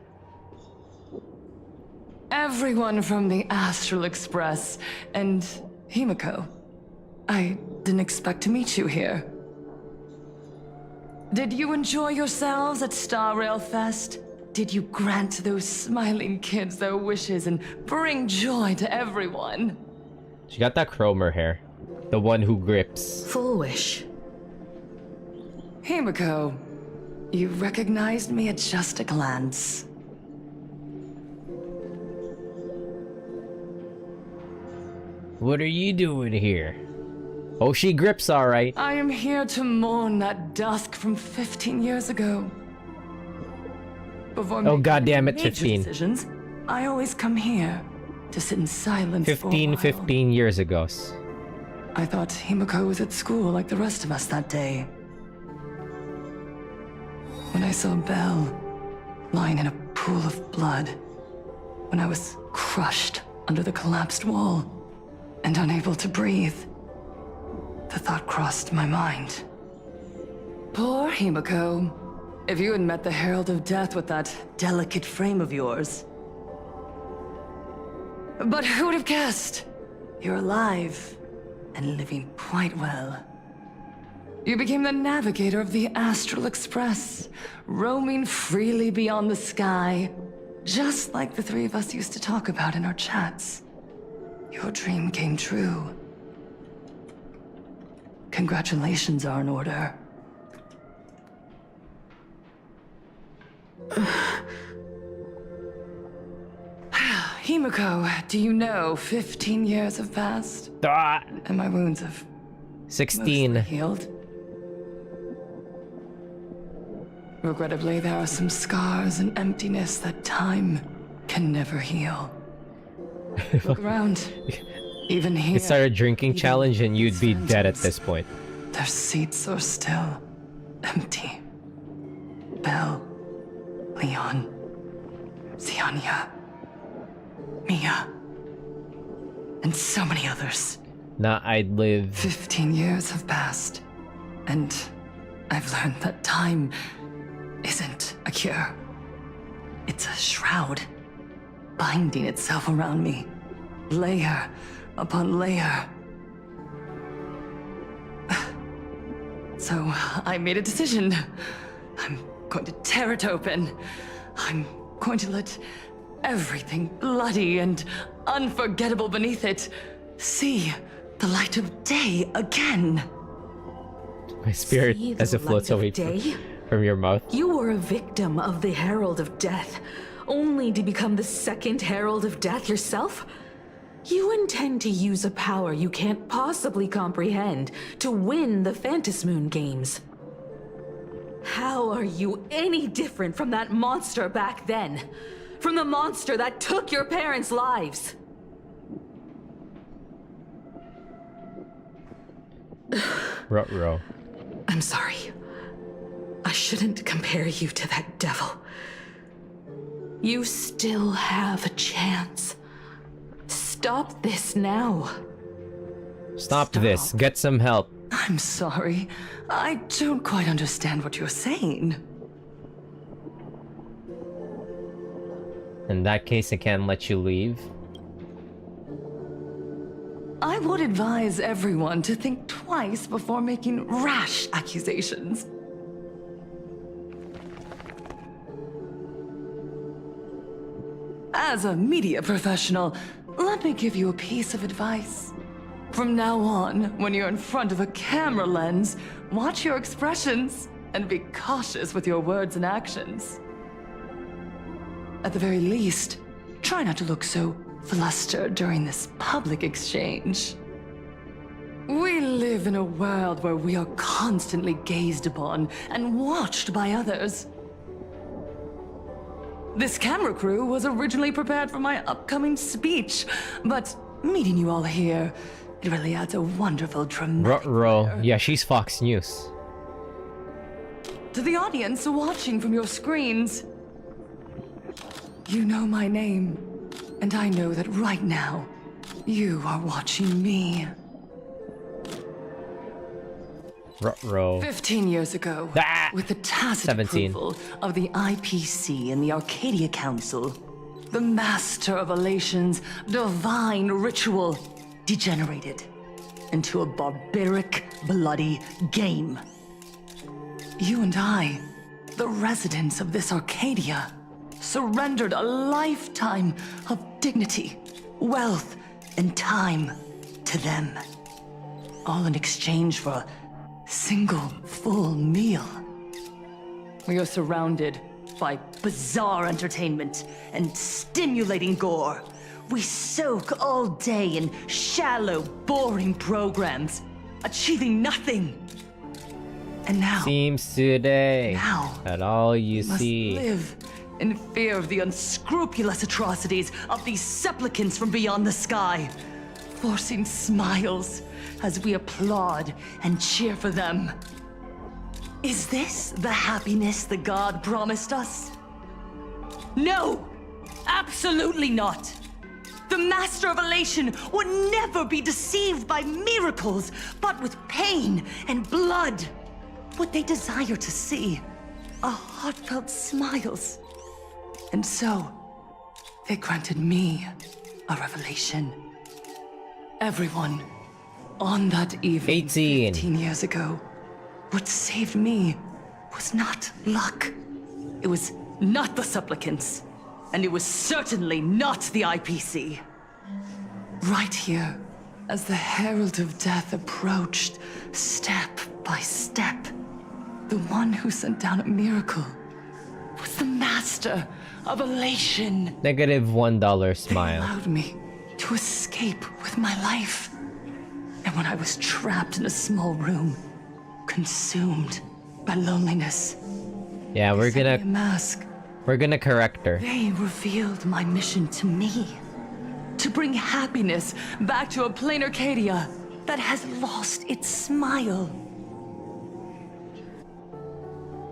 Everyone from the Astral Express and Himiko. I didn't expect to meet you here. Did you enjoy yourselves at Star Rail Fest? Did you grant those smiling kids their wishes and bring joy to everyone? She got that chromer hair. The one who grips. Full wish. Himiko, you recognized me at just a glance. What are you doing here? Oh, she grips alright. I am here to mourn that dusk from 15 years ago. Before Oh goddamn it, major 15. decisions, I always come here to sit in silence for a while. 15 years ago. I thought Himiko was at school like the rest of us that day. When I saw Belle lying in a pool of blood, when I was crushed under the collapsed wall and unable to breathe, the thought crossed my mind. Poor Himiko. If you had met the Herald of Death with that delicate frame of yours. But who would have guessed? You're alive and living quite well. You became the navigator of the Astral Express, roaming freely beyond the sky, just like the three of us used to talk about in our chats. Your dream came true. Congratulations are in order. Himiko, do you know 15 years have passed? And my wounds have 16 healed. Regrettably, there are some scars and emptiness that time can never heal. Look around. Even here. You start a drinking challenge and you'd be dead at this point. Their seats are still empty. Belle, Leon, Ziania, Mia, and so many others. Nah, I'd live. 15 years have passed, and I've learned that time isn't a cure. It's a shroud, binding itself around me, layer upon layer. So I made a decision. I'm going to tear it open. I'm going to let everything bloody and unforgettable beneath it see the light of day again. My spirit See as the it floats light of away day? from your mouth. You were a victim of the Herald of Death, only to become the second Herald of Death yourself? You intend to use a power you can't possibly comprehend to win the Phantasmoon games. How are you any different from that monster back then? From the monster that took your parents' lives? Ruh-roh. I'm sorry. I shouldn't compare you to that devil. You still have a chance. Stop this now. Stop this. Get some help. I'm sorry. I don't quite understand what you're saying. In that case, I can't let you leave. I would advise everyone to think twice before making rash accusations. As a media professional, let me give you a piece of advice. From now on, when you're in front of a camera lens, watch your expressions and be cautious with your words and actions. At the very least, try not to look so flustered during this public exchange. We live in a world where we are constantly gazed upon and watched by others. This camera crew was originally prepared for my upcoming speech, but meeting you all here, it really adds a wonderful dramatic Ruh-roh. Yeah, she's Fox News. to the audience watching from your screens. You know my name, and I know that right now, you are watching me. Ruh-roh. 15 years ago, with the tacit 17. approval of the IPC and the Arcadia Council, the Master of Elation's divine ritual degenerated into a barbaric, bloody game. You and I, the residents of this Arcadia, surrendered a lifetime of dignity, wealth, and time to them, all in exchange for a single full meal. We are surrounded by bizarre entertainment and stimulating gore. We soak all day in shallow, boring programs, achieving nothing. And now, Seems today that all you must see. live in fear of the unscrupulous atrocities of these supplicants from beyond the sky, forcing smiles as we applaud and cheer for them. Is this the happiness the god promised us? No! Absolutely not! The Master of Elation would never be deceived by miracles, but with pain and blood. What they desire to see are heartfelt smiles. And so, they granted me a revelation. Everyone on that evening 15 years ago, what saved me was not luck. It was not the supplicants, and it was certainly not the IPC. Right here, as the Herald of Death approached, step by step, the one who sent down a miracle was the Master of Elation. Negative $1 smile. Allowed me to escape with my life. And when I was trapped in a small room, consumed by loneliness, Yeah, we're a gonna mask. correct her. They revealed my mission to me. To bring happiness back to a plain Arcadia that has lost its smile.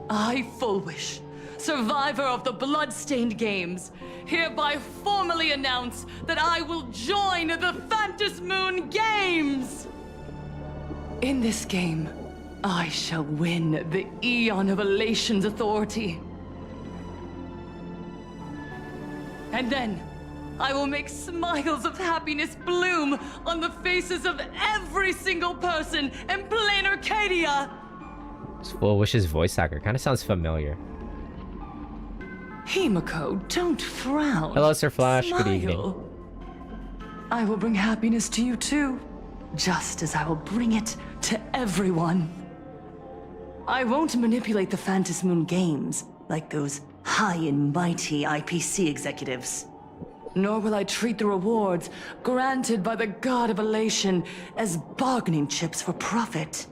I, Fullwish, survivor of the Bloodstained Games, hereby formally announce that I will join the Phantasmoon Games! In this game, I shall win the Eon of Elation's authority. And then, I will make smiles of happiness bloom on the faces of every single person in plain Arcadia! Fullwish's voice actor kind of sounds familiar. Himiko, don't frown. Hello, Sir Flash. Smile. Good evening. I will bring happiness to you too, just as I will bring it to everyone. I won't manipulate the Phantasmoon Games like those high and mighty IPC executives. Nor will I treat the rewards granted by the God of Elation as bargaining chips for profit.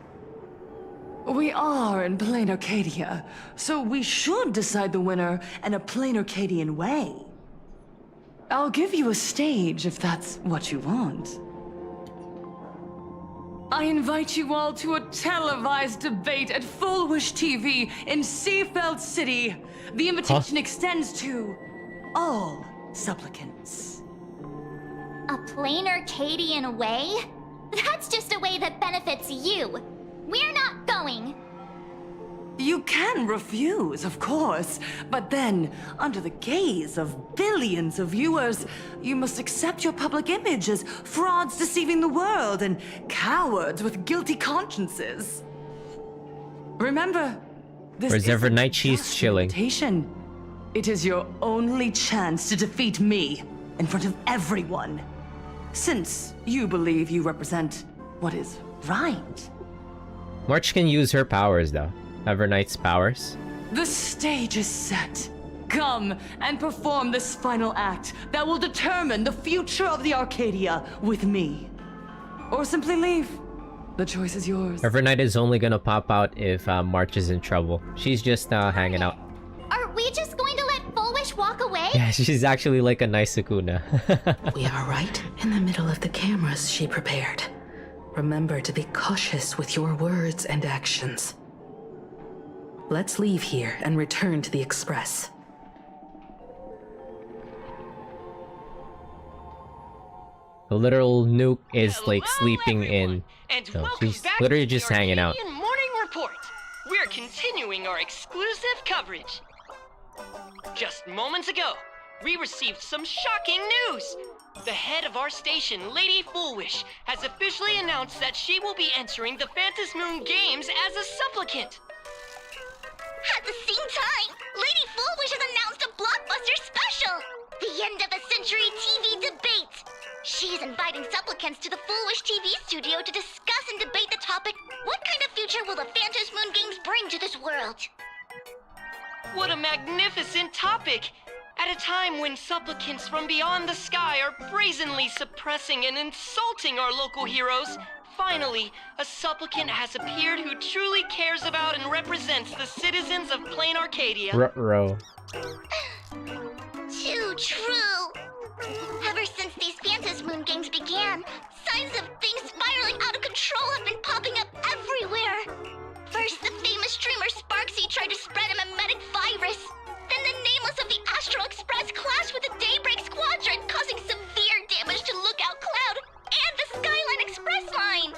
We are in plain Arcadia, so we should decide the winner in a plain Arcadian way. I'll give you a stage if that's what you want. I invite you all to a televised debate at Fullwish TV in Seafeld City. The invitation extends to all supplicants. A plain Arcadian way? That's just a way that benefits you. We're not going. You can refuse, of course, but then, under the gaze of billions of viewers, you must accept your public image as frauds deceiving the world and cowards with guilty consciences. Remember, this Reserve night isn't cheese just an chilling. invitation. It is your only chance to defeat me in front of everyone. Since you believe you represent what is right. March can use her powers though. Everknight's powers. The stage is set. Come and perform this final act that will determine the future of the Arcadia with me. Or simply leave. The choice is yours. Everknight is only gonna pop out if March is in trouble. She's just hanging out. Are we just going to let Full Wish walk away? Yeah, she's actually like a nice Sukuna. We are right in the middle of the cameras she prepared. Remember to be cautious with your words and actions. Let's leave here and return to the Express. The literal nuke is like sleeping in. No, she's literally just hanging out. Morning report. We're continuing our exclusive coverage. Just moments ago, we received some shocking news. The head of our station, Lady Foolwish, has officially announced that she will be entering the Phantom Moon Games as a supplicant. At the same time, Lady Foolwish has announced a blockbuster special! The end of a century TV debate! She is inviting supplicants to the Foolwish TV studio to discuss and debate the topic, what kind of future will the Phantom Moon Games bring to this world? What a magnificent topic! At a time when supplicants from beyond the sky are brazenly suppressing and insulting our local heroes, finally, a supplicant has appeared who truly cares about and represents the citizens of Plain Arcadia. Ruh-roh. Too true! Ever since these Phantom Moon Games began, signs of things spiraling out of control have been popping up everywhere! First, the famous streamer Sparksy tried to spread a mimetic virus. Then the nameless of the Astral Express clashed with the Daybreak Squadron, causing severe damage to Lookout Cloud and the Skyline Express line!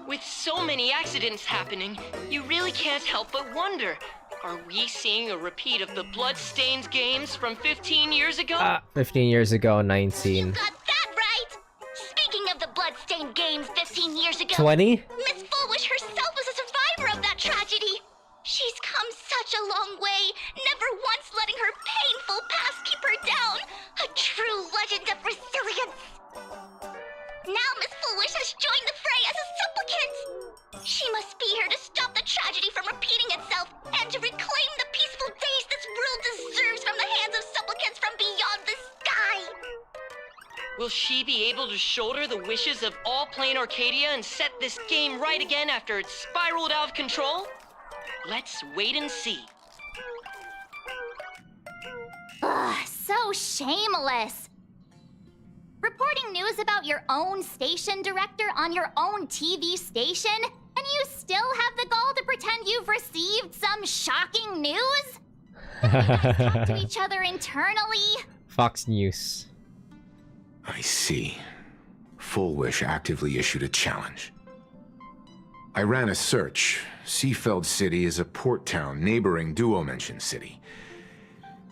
With so many accidents happening, you really can't help but wonder, are we seeing a repeat of the Bloodstained games from 15 years ago? 15 years ago, 19. Got that right! Speaking of the Bloodstained games 15 years ago... 20? Miss Foolwish herself was a survivor of that tragedy! She's come such a long way, never once letting her painful past keep her down. A true legend of resilience. Now Miss Foolwish has joined the fray as a supplicant. She must be here to stop the tragedy from repeating itself and to reclaim the peaceful days this world deserves from the hands of supplicants from beyond the sky. Will she be able to shoulder the wishes of all Plain Arcadia and set this game right again after it's spiraled out of control? Let's wait and see. Ugh, so shameless. Reporting news about your own station director on your own TV station, and you still have the gall to pretend you've received some shocking news? You guys talk to each other internally? Fox News. I see. Foolwish actively issued a challenge. I ran a search. Seafeld City is a port town neighboring Duo-Mention City.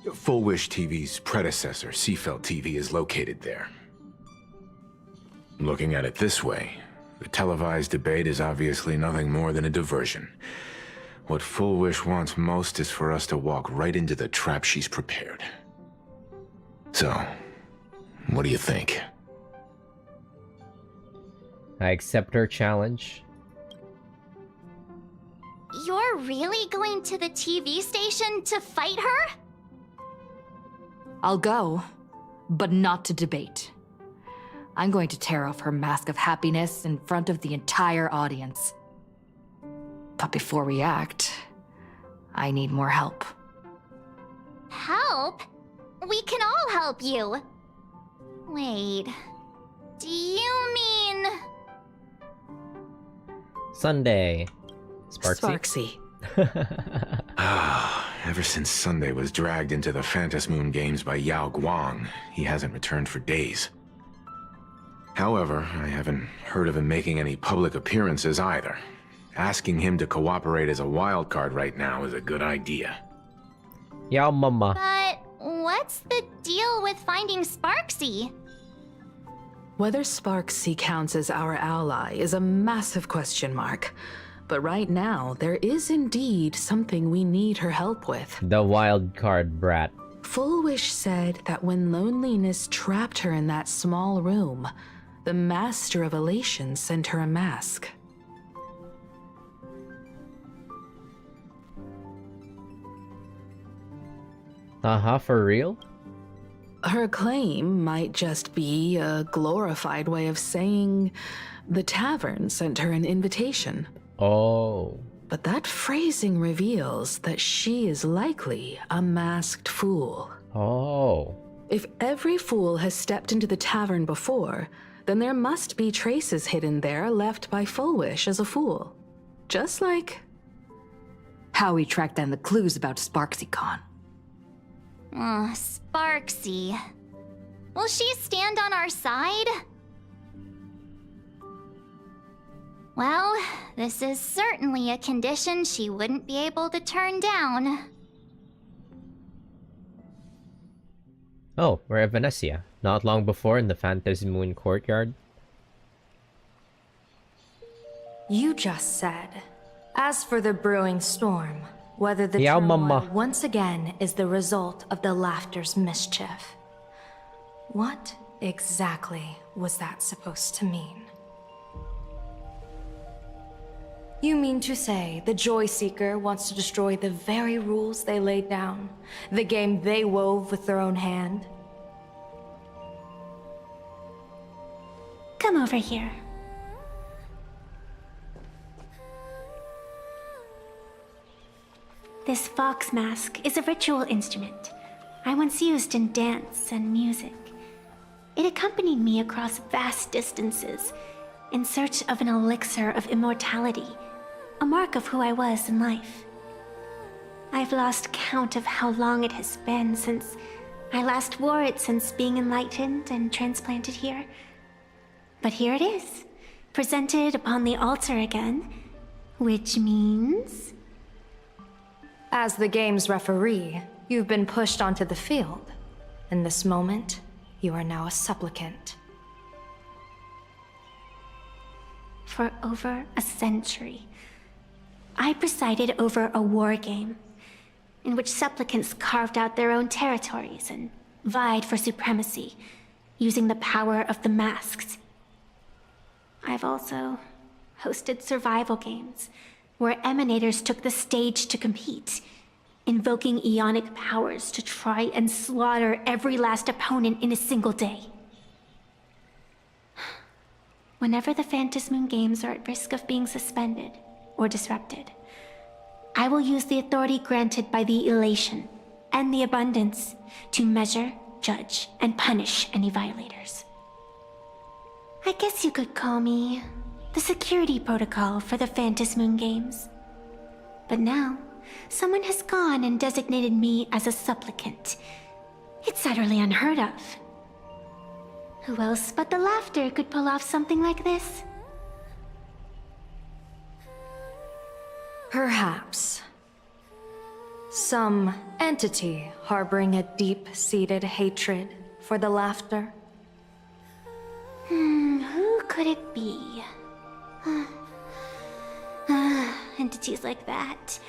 Foolwish TV's predecessor, Seafeld TV, is located there. Looking at it this way, the televised debate is obviously nothing more than a diversion. What Foolwish wants most is for us to walk right into the trap she's prepared. So, what do you think? I accept her challenge. You're really going to the TV station to fight her? I'll go, but not to debate. I'm going to tear off her mask of happiness in front of the entire audience. But before we act, I need more help. Help? We can all help you. Wait, do you mean... Sunday. Sparksy? Ever since Sunday was dragged into the Phantom Moon Games by Yao Guang, he hasn't returned for days. However, I haven't heard of him making any public appearances either. Asking him to cooperate as a wildcard right now is a good idea. Yao Mama. But what's the deal with finding Sparksy? Whether Sparksy counts as our ally is a massive question mark. But right now, there is indeed something we need her help with. The wild card brat. Full Wish said that when loneliness trapped her in that small room, the Master of Elation sent her a mask. For real? Her claim might just be a glorified way of saying the tavern sent her an invitation. Oh. But that phrasing reveals that she is likely a masked fool. Oh. If every fool has stepped into the tavern before, then there must be traces hidden there left by Full Wish as a fool. Just like how we tracked down the clues about SparksyCon. Sparksy. Will she stand on our side? Well, this is certainly a condition she wouldn't be able to turn down. Oh, we're at Venecia. Not long before in the Phantasm Moon courtyard. You just said, as for the brewing storm, whether the Yeah, turmoil mama. once again is the result of the laughter's mischief. What exactly was that supposed to mean? You mean to say the Joy Seeker wants to destroy the very rules they laid down, the game they wove with their own hand? Come over here. This fox mask is a ritual instrument I once used in dance and music. It accompanied me across vast distances in search of an elixir of immortality, a mark of who I was in life. I've lost count of how long it has been since I last wore it since being enlightened and transplanted here. But here it is, presented upon the altar again, which means... As the game's referee, you've been pushed onto the field. In this moment, you are now a supplicant. For over a century, I presided over a war game in which supplicants carved out their own territories and vied for supremacy, using the power of the masks. I've also hosted survival games where emanators took the stage to compete, invoking eonic powers to try and slaughter every last opponent in a single day. Whenever the Phantasmoon games are at risk of being suspended or disrupted, I will use the authority granted by the elation and the abundance to measure, judge, and punish any violators. I guess you could call me the security protocol for the Phantasmoon games. But now, someone has gone and designated me as a supplicant. It's utterly unheard of. Who else but the laughter could pull off something like this? Perhaps. Some entity harboring a deep-seated hatred for the laughter. Who could it be? Entities like that.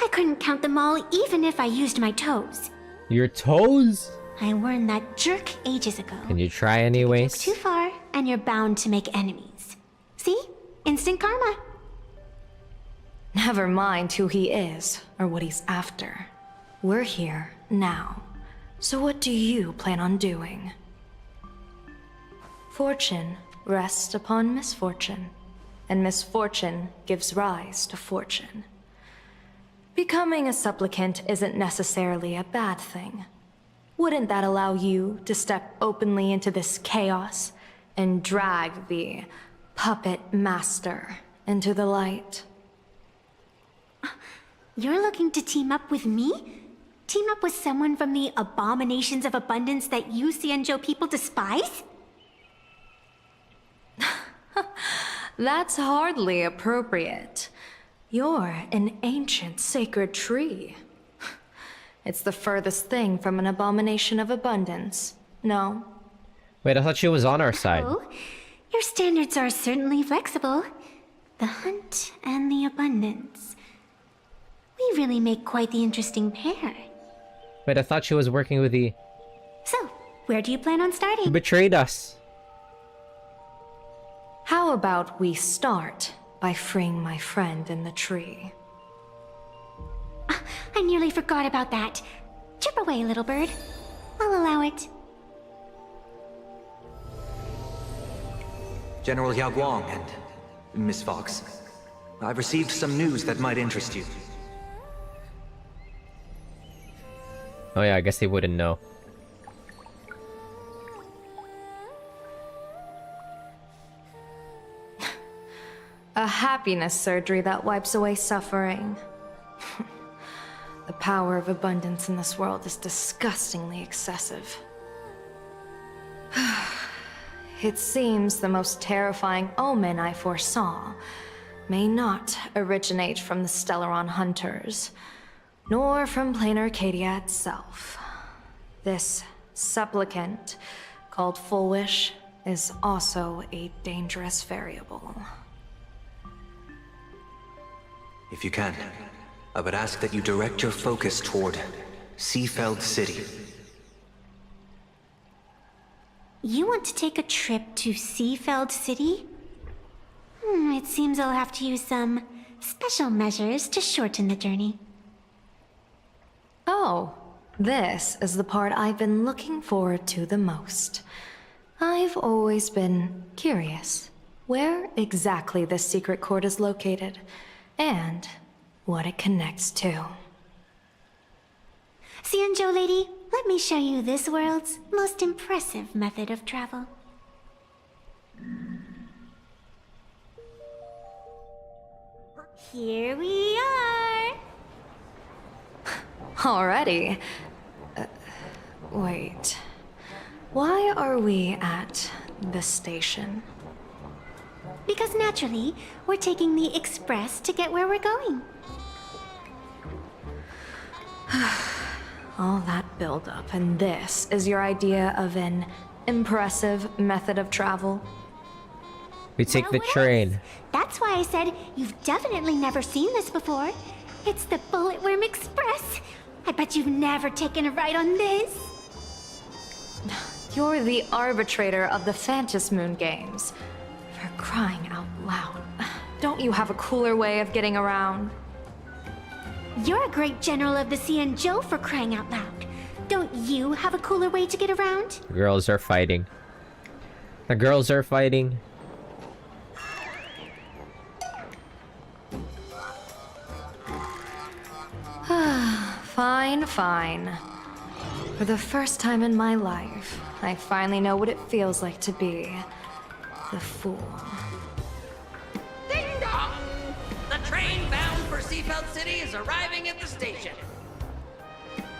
I couldn't count them all even if I used my toes. Your toes? I warned that jerk ages ago. Can you try anyways? Too far, and you're bound to make enemies. See? Instant karma. Never mind who he is or what he's after. We're here now. So what do you plan on doing? Fortune rests upon misfortune, and misfortune gives rise to fortune. Becoming a supplicant isn't necessarily a bad thing. Wouldn't that allow you to step openly into this chaos and drag the puppet master into the light? You're looking to team up with me? Team up with someone from the abominations of abundance that you Xianzhou people despise? That's hardly appropriate. You're an ancient sacred tree. It's the furthest thing from an abomination of abundance, no? Wait, I thought she was on our side. Oh, your standards are certainly flexible. The hunt and the abundance. We really make quite the interesting pair. Wait, I thought she was working with the... So, where do you plan on She starting? betrayed us. How about we start by freeing my friend in the tree? I nearly forgot about that. Chip away, little bird. I'll allow it. General Yao Guang and Miss Fox, I've received some news that might interest you. Oh yeah, I guess they wouldn't know. A happiness surgery that wipes away suffering. The power of abundance in this world is disgustingly excessive. It seems the most terrifying omen I foresaw may not originate from the Stellaron hunters, nor from plain Arcadia itself. This supplicant, called Full Wish, is also a dangerous variable. If you can, I would ask that you direct your focus toward Seafeld City. You want to take a trip to Seafeld City? It seems I'll have to use some special measures to shorten the journey. Oh, this is the part I've been looking forward to the most. I've always been curious where exactly this secret court is located, and what it connects to. Xianzhou lady, let me show you this world's most impressive method of travel. Here we are! Already? Wait. Why are we at the station? Because naturally, we're taking the express to get where we're going. All that build-up, and this is your idea of an impressive method of travel? We take the train. That's why I said you've definitely never seen this before. It's the Bulletworm Express. I bet you've never taken a ride on this. You're the arbitrator of the Phantom Moon games. For crying out loud. Don't you have a cooler way of getting around? You're a great general of the Xianzhou, for crying out loud. Don't you have a cooler way to get around? Girls are fighting. The girls are fighting. Fine, fine. For the first time in my life, I finally know what it feels like to be the fool. Ding dong! The train bound for Seafeld City is arriving at the station.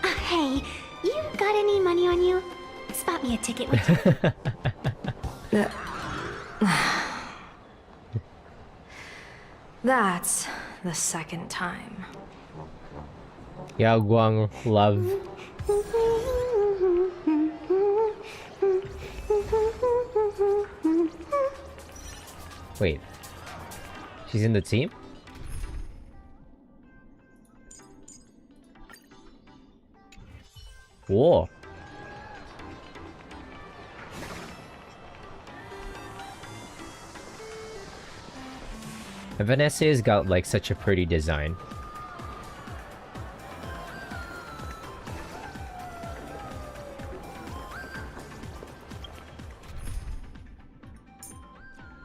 Hey, you got any money on you? Spot me a ticket, would you? That's the second time. Yao Guang love. Wait. She's in the team? Whoa. Vanessa's got like such a pretty design.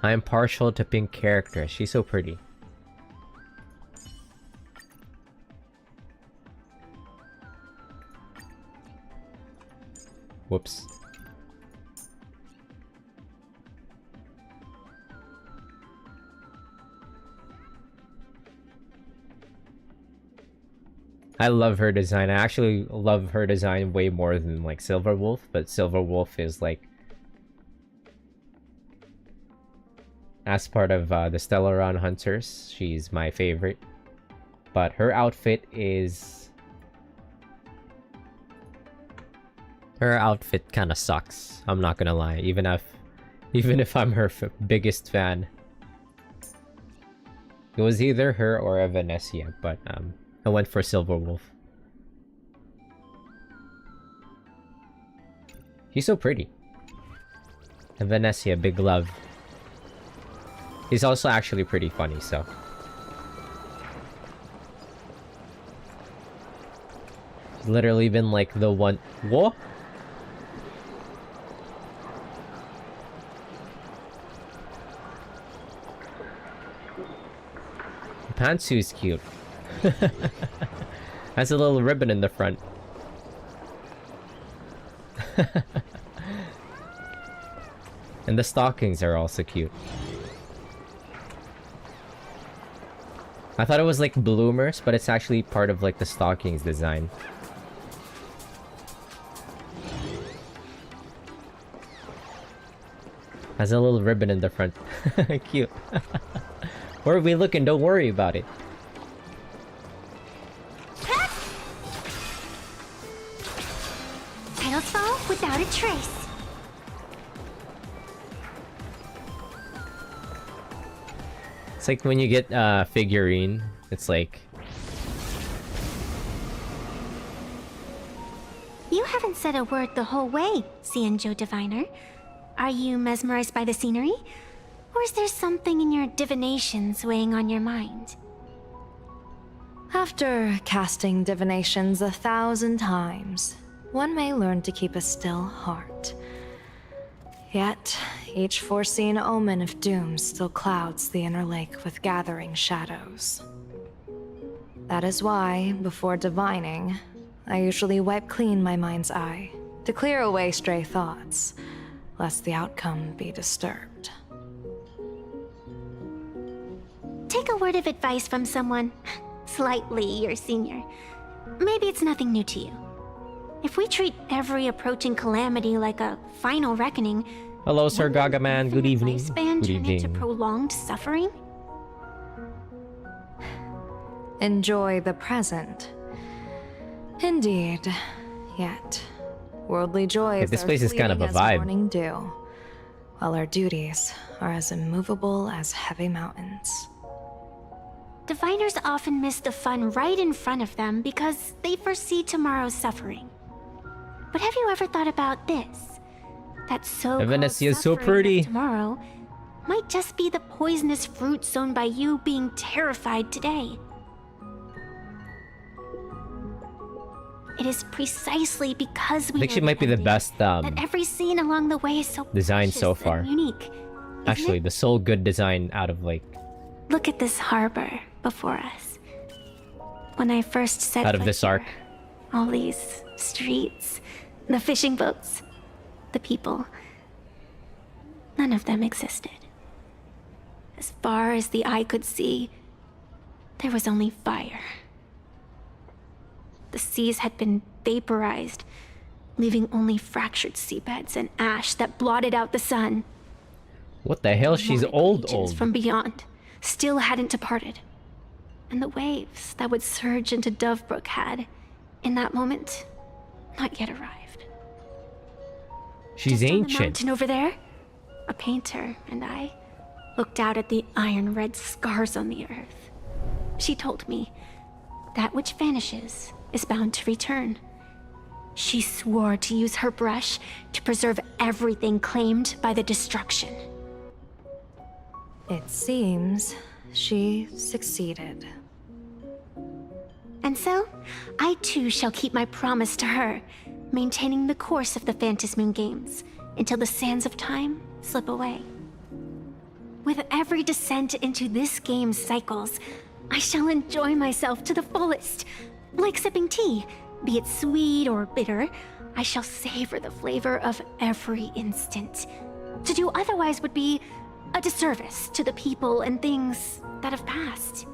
I am partial to pink characters. She's so pretty. Whoops. I love her design. I actually love her design way more than like Silver Wolf, but Silver Wolf is like as part of the Stellaron Hunters, she's my favorite. But her outfit is... her outfit kind of sucks. I'm not gonna lie, even if I'm her biggest fan. It was either her or Evanesia, but I went for Silver Wolf. He's so pretty. And Venetia, big love. He's also actually pretty funny, so. He's literally been like the one. Whoa! The pantsuit's cute. Has a little ribbon in the front. And the stockings are also cute. I thought it was like bloomers, but it's actually part of like the stockings design. Has a little ribbon in the front. Cute. Where are we looking? Don't worry about it. Petals fall without a trace. It's like when you get a figurine, it's like... You haven't said a word the whole way, Xianzhou Diviner. Are you mesmerized by the scenery? Or is there something in your divinations weighing on your mind? After casting divinations 1,000 times, one may learn to keep a still heart. Yet, each foreseen omen of doom still clouds the inner lake with gathering shadows. That is why, before divining, I usually wipe clean my mind's eye to clear away stray thoughts, lest the outcome be disturbed. Take a word of advice from someone slightly your senior. Maybe it's nothing new to you. If we treat every approaching calamity like a final reckoning... Hello, Sir Gagaman. Good evening. Lifespan Good turn into evening. prolonged suffering? Enjoy the present. Indeed. Yet, worldly joys This are place is kind of a fleeting as vibe. morning dew, while our duties are as immovable as heavy mountains. Diviners often miss the fun right in front of them because they foresee tomorrow's suffering. But have you ever thought about this? That Venetia is so suffering pretty. of tomorrow might just be the poisonous fruit sown by you being terrified today. It is precisely because we I think know she might be the ending best that every scene along the way is so design precious so and far. unique. Actually, the sole good design out of like Look at this harbor before us. When I first set out of foot this here, arc. all these streets, the fishing boats, the people, none of them existed. As far as the eye could see, there was only fire. The seas had been vaporized, leaving only fractured seabeds and ash that blotted out the sun. What the hell? She's old. Legions from beyond still hadn't departed. And the waves that would surge into Dovebrook had, in that moment, not yet arrived. She's On the ancient. mountain over there, a painter and I looked out at the iron red scars on the earth. She told me, that which vanishes is bound to return. She swore to use her brush to preserve everything claimed by the destruction. It seems she succeeded. And so, I too shall keep my promise to her, maintaining the course of the Phantasmoon Games until the sands of time slip away. With every descent into this game's cycles, I shall enjoy myself to the fullest. Like sipping tea, be it sweet or bitter, I shall savor the flavor of every instant. To do otherwise would be a disservice to the people and things that have passed.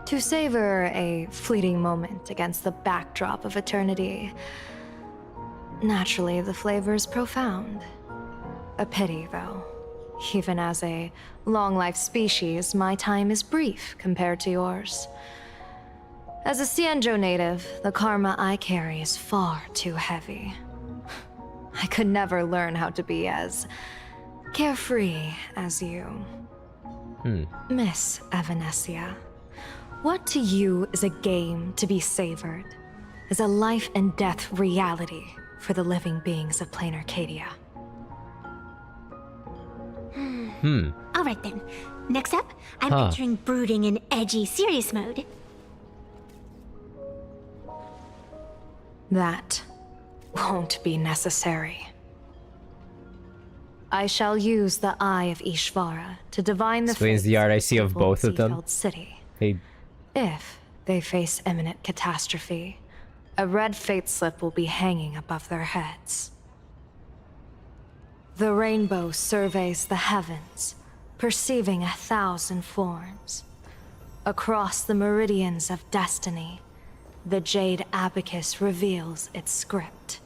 To savor a fleeting moment against the backdrop of eternity. Naturally, the flavor is profound. A pity, though. Even as a long-life species, my time is brief compared to yours. As a Xianzhou native, the karma I carry is far too heavy. I could never learn how to be as carefree as you. Miss Venetia, what to you is a game to be savored? Is a life and death reality for the living beings of plain Arcadia. Alright then. Next up, I'm Huh. entering brooding in edgy serious mode. That won't be necessary. I shall use the Eye of Ishvara to divine the Explains the fates art I see of people both of them. Seafeld City. They If they face imminent catastrophe, a red fate slip will be hanging above their heads. The rainbow surveys the heavens, perceiving 1,000 forms. Across the meridians of destiny, the jade abacus reveals its script.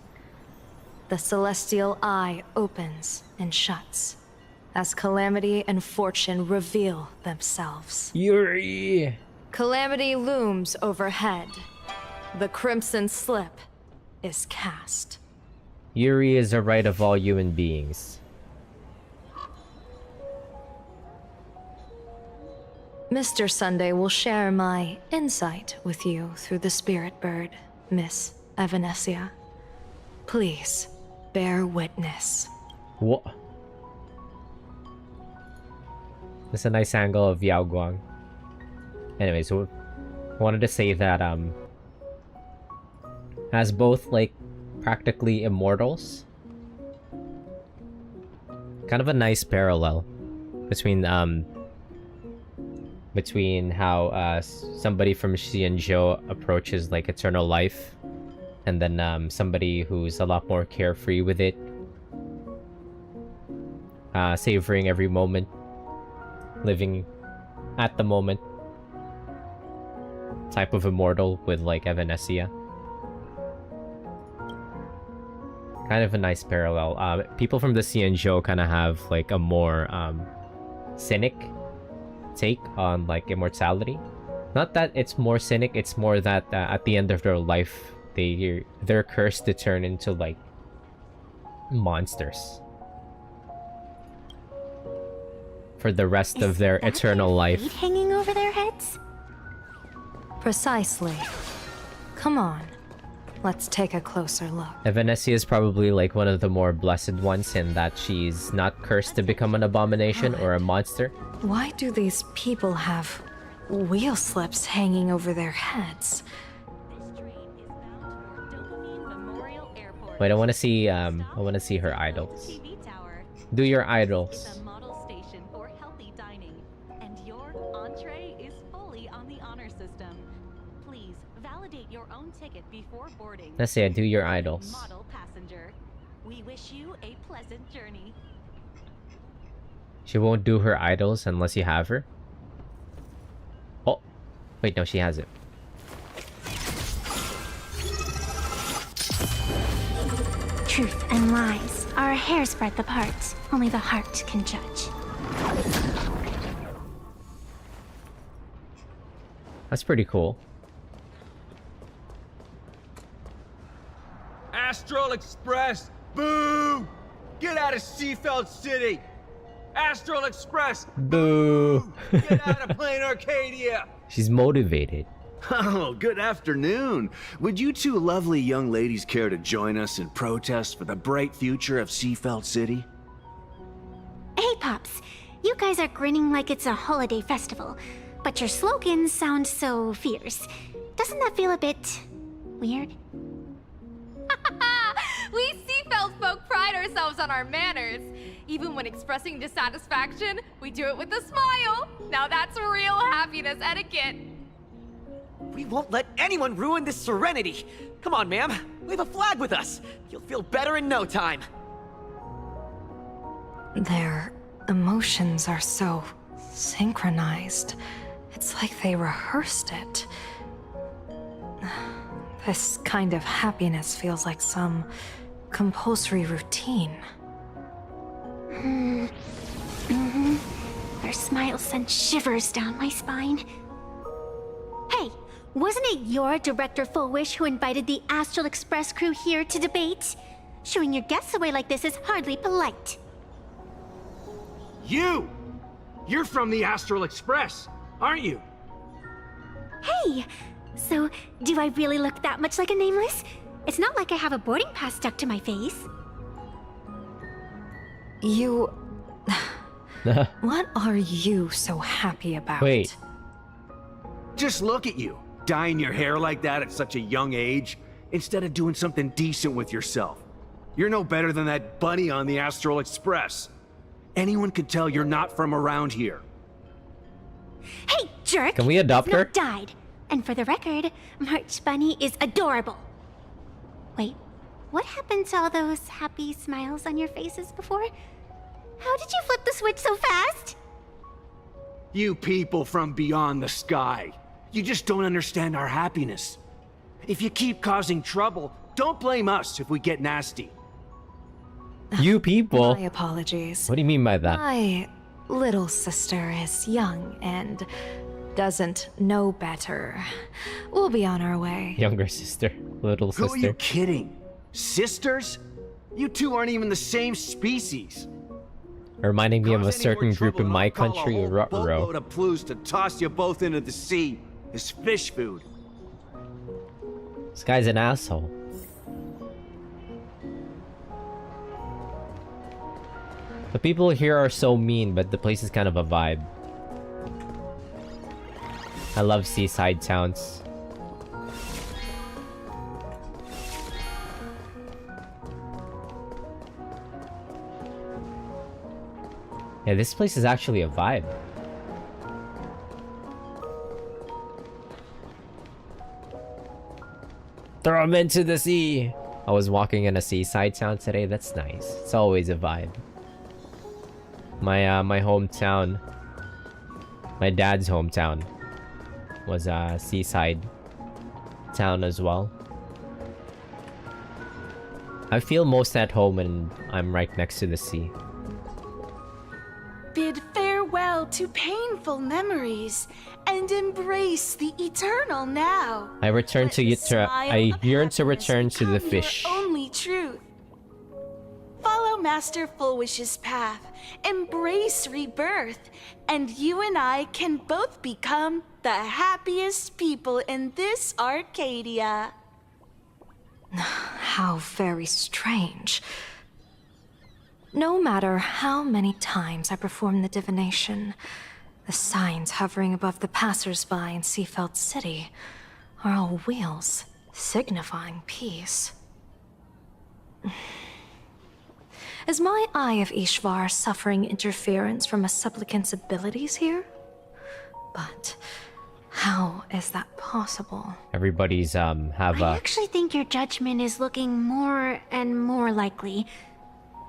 The celestial eye opens and shuts as calamity and fortune reveal themselves. Yuri! Calamity looms overhead. The crimson slip is cast. Yuri is a right of all human beings. Mr. Sunday will share my insight with you through the spirit bird, Miss Evanesia. Please, bear witness. What? That's a nice angle of Yao Guang. Anyway, so I wanted to say that as both like practically immortals, kind of a nice parallel between how somebody from Xianzhou approaches like eternal life, and then somebody who's a lot more carefree with it, savoring every moment, living at the moment type of immortal with like Evanesia. Kind of a nice parallel. People from the Xianzhou kind of have like a more cynic take on like immortality. Not that it's more cynic, it's more that at the end of their life they're cursed to turn into like monsters for the rest of their eternal life. Feet hanging over their heads? Precisely. Come on, let's take a closer look. Evanesia is probably like one of the more blessed ones in that she's not cursed to become an abomination or a monster. Why do these people have wheel slips hanging over their heads? Wait, I want to see her idols. Do your idols. Let's say, do your idols. Model passenger. We wish you a pleasant journey. She won't do her idols unless you have her. Oh, wait, no, she has it. Truth and lies are a hair's breadth apart. Only the heart can judge. That's pretty cool. Astral Express! Boo! Get out of Seafeld City! Astral Express! Boo! Get out of plain Arcadia! She's motivated. Oh, good afternoon. Would you two lovely young ladies care to join us in protest for the bright future of Seafeld City? Hey, Pops. You guys are grinning like it's a holiday festival, but your slogans sound so fierce. Doesn't that feel a bit weird? We Seafeld folk pride ourselves on our manners. Even when expressing dissatisfaction, we do it with a smile. Now that's real happiness etiquette. We won't let anyone ruin this serenity. Come on, ma'am. Wave a flag with us. You'll feel better in no time. Their emotions are so synchronized. It's like they rehearsed it. This kind of happiness feels like some compulsory routine. Their smiles sent shivers down my spine. Hey, wasn't it your Director Fullwish who invited the Astral Express crew here to debate? Showing your guests away like this is hardly polite. You! You're from the Astral Express, aren't you? Hey! So, do I really look that much like a nameless? It's not like I have a boarding pass stuck to my face. You... What are you so happy about? Wait. Just look at you, dyeing your hair like that at such a young age, instead of doing something decent with yourself. You're no better than that bunny on the Astral Express. Anyone could tell you're not from around here. Hey, jerk! Can we adopt It's not her? died. And for the record, March Bunny is adorable. Wait, what happened to all those happy smiles on your faces before? How did you flip the switch so fast? You people from beyond the sky. You just don't understand our happiness. If you keep causing trouble, don't blame us if we get nasty. You people? My apologies. What do you mean by that? My little sister is young and doesn't know better. We'll be on our way. Younger sister. Little Who are you sister. kidding? Sisters? You two aren't even the same species. Reminding me of a certain group in my country, Boatload Ruh-roh. of plues to toss you both into the sea is fish food. This guy's an asshole. The people here are so mean, but the place is kind of a vibe. I love seaside towns. Yeah, this place is actually a vibe. Throw him into the sea! I was walking in a seaside town today. That's nice. It's always a vibe. My hometown, my dad's hometown, was a seaside town as well. I feel most at home when I'm right next to the sea. Bid farewell to painful memories and embrace the eternal now. I return to I yearn to return to the fish. Only truth. Follow Master Fullwish's path, embrace rebirth, and you and I can both become the happiest people in this Arcadia. How very strange. No matter how many times I perform the divination, the signs hovering above the passers-by in Seafeld City are all wheels, signifying peace. Is my Eye of Ishvar suffering interference from a supplicant's abilities here? But how is that possible? Everybody's have I a actually think your judgment is looking more and more likely.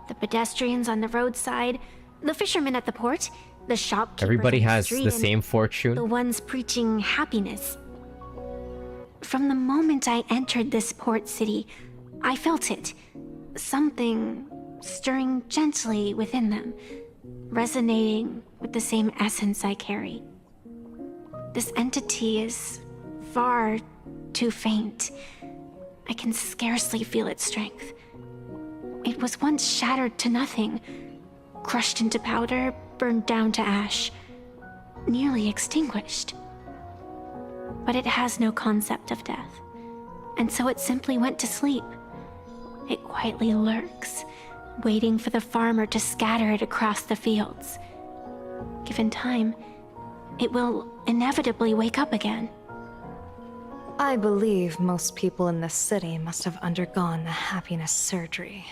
The pedestrians on the roadside, the fishermen at the port, the shopkeepers everybody on has street, the and same fortune. the ones preaching happiness. From the moment I entered this port city, I felt it. Something stirring gently within them, resonating with the same essence I carry. This entity is far too faint. I can scarcely feel its strength. It was once shattered to nothing, crushed into powder, burned down to ash, nearly extinguished. But it has no concept of death, and so it simply went to sleep. It quietly lurks, waiting for the farmer to scatter it across the fields. Given time, it will inevitably wake up again. I believe most people in this city must have undergone the happiness surgery.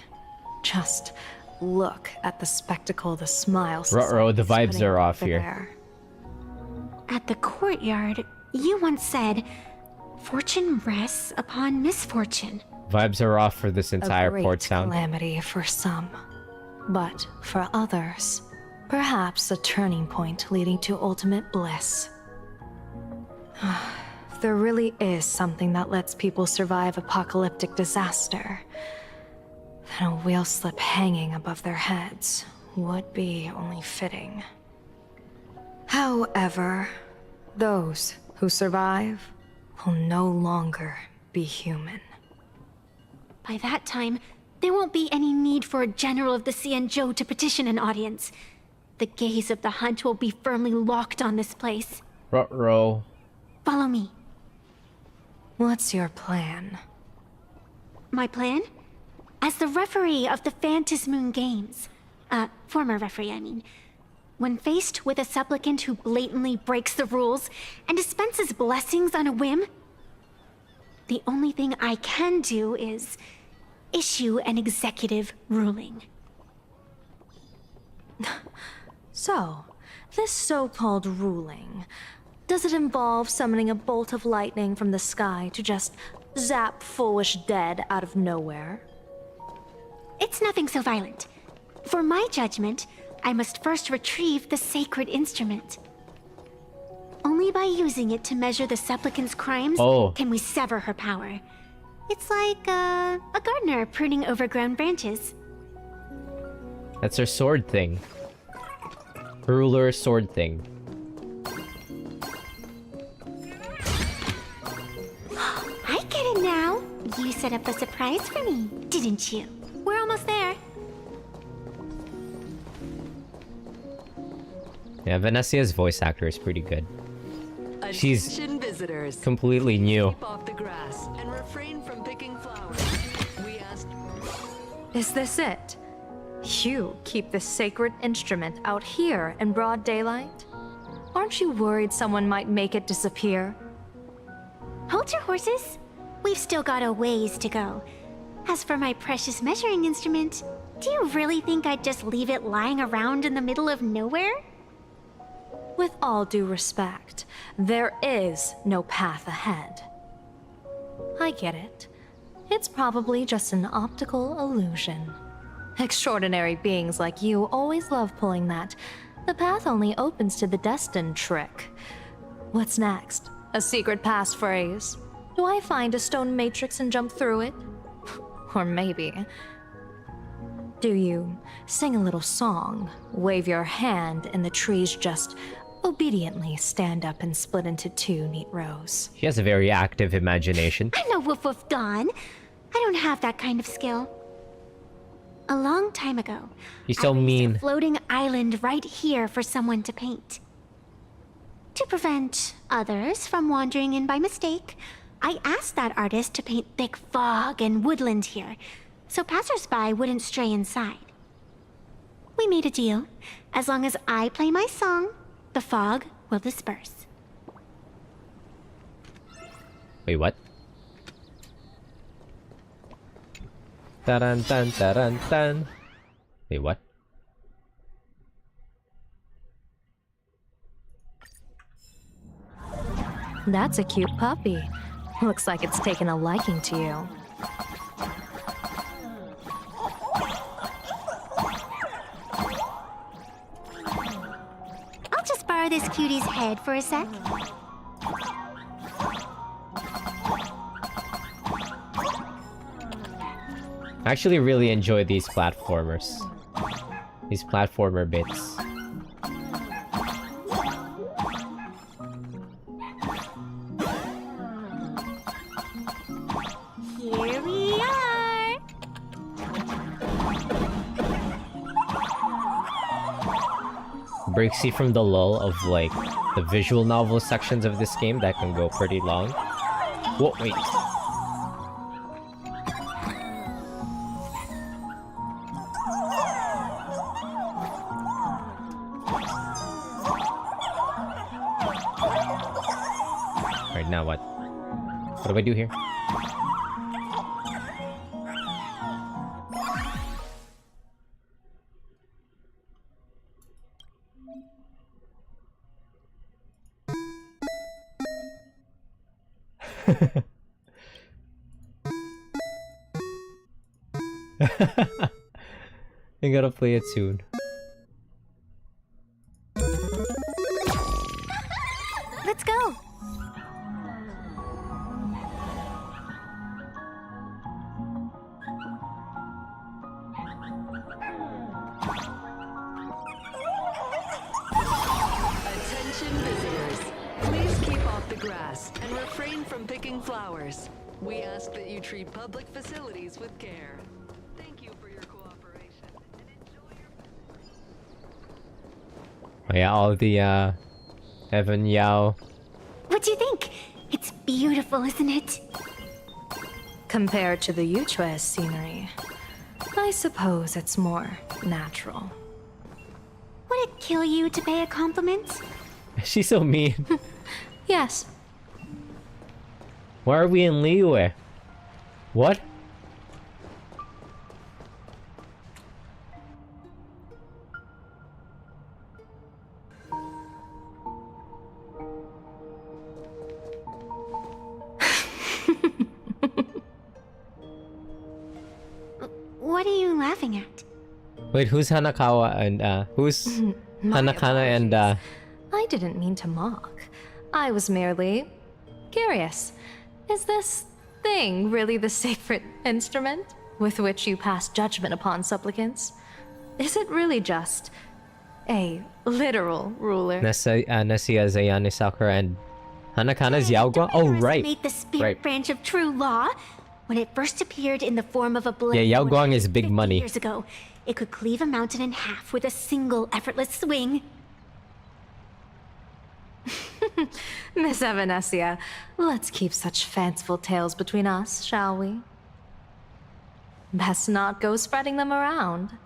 Just look at the spectacle the smiles. Ruh-roh, the vibes are off here. There. At the courtyard, you once said, "Fortune rests upon misfortune." Vibes are off for this entire A great port town. calamity for some, but for others, perhaps a turning point leading to ultimate bliss. There really is something that lets people survive apocalyptic disaster, then a wheel slip hanging above their heads would be only fitting. However, those who survive will no longer be human. By that time, there won't be any need for a general of the Xianzhou to petition an audience. The gaze of the hunt will be firmly locked on this place. Ruh-roh. Follow me. What's your plan? My plan? As the referee of the Phantasmoon Games, former referee, I mean, when faced with a supplicant who blatantly breaks the rules and dispenses blessings on a whim, the only thing I can do is issue an executive ruling. So, this so-called ruling, does it involve summoning a bolt of lightning from the sky to just zap foolish dead out of nowhere? It's nothing so violent. For my judgment, I must first retrieve the sacred instrument. Only by using it to measure the supplicant's crimes can we sever her power. It's like a gardener pruning overgrown branches. That's her sword thing. Ruler sword thing. I get it now. You set up a surprise for me, didn't you? We're almost there. Yeah, Vanessia's voice actor is pretty good. She's Attention visitors. completely new. Keep off the grass and refrain from picking flowers. We asked. Is this it? You keep this sacred instrument out here in broad daylight? Aren't you worried someone might make it disappear? Hold your horses. We've still got a ways to go. As for my precious measuring instrument, do you really think I'd just leave it lying around in the middle of nowhere? With all due respect, there is no path ahead. I get it. It's probably just an optical illusion. Extraordinary beings like you always love pulling that. The path only opens to the destined trick. What's next? A secret passphrase? Do I find a stone matrix and jump through it? Or maybe... do you sing a little song, wave your hand, and the trees just obediently stand up and split into two neat rows? She has a very active imagination. I'm no Woof Woof Dawn. I don't have that kind of skill. A long time ago, You're so I raised mean. a floating island right here for someone to paint. To prevent others from wandering in by mistake, I asked that artist to paint thick fog and woodland here, so passersby wouldn't stray inside. We made a deal. As long as I play my song, the fog will disperse. Wait, what? Dun dun dun dun. Wait, what? That's a cute puppy. Looks like it's taken a liking to you. I'll just borrow this cutie's head for a sec. I actually really enjoy these platformers. These platformer bits. Here we are! Breaks you from the lull of, like, the visual novel sections of this game that can go pretty long. Whoa, wait. Alright, now what? What do I do here? I gotta play it soon. Let's go! Attention visitors. Please keep off the grass and refrain from picking flowers. We ask that you treat public facilities with care. Thank you for your cooperation and enjoy your... Oh yeah, all the, Evan Yao. What do you think? It's beautiful, isn't it? Compared to the Yuchue's scenery, I suppose it's more natural. Would it kill you to pay a compliment? She's so mean. Yes. Why are we in Liyue? What? What are you laughing at? Wait, who's Hanakawa and who's Hanakana and I didn't mean to mock. I was merely curious. Is this thing really the sacred instrument with which you pass judgment upon supplicants? Is it really just a literal ruler? Nessia's Ayane Sakura and Hanakana's Yaoguang? Oh, right. Made the spirit Right. branch of true law. When it first appeared in the form of a blade. Yeah, Yaoguang is big money. Years ago, it could cleave a mountain in half with a single effortless swing. Miss Evanesia, let's keep such fanciful tales between us, shall we? Best not go spreading them around.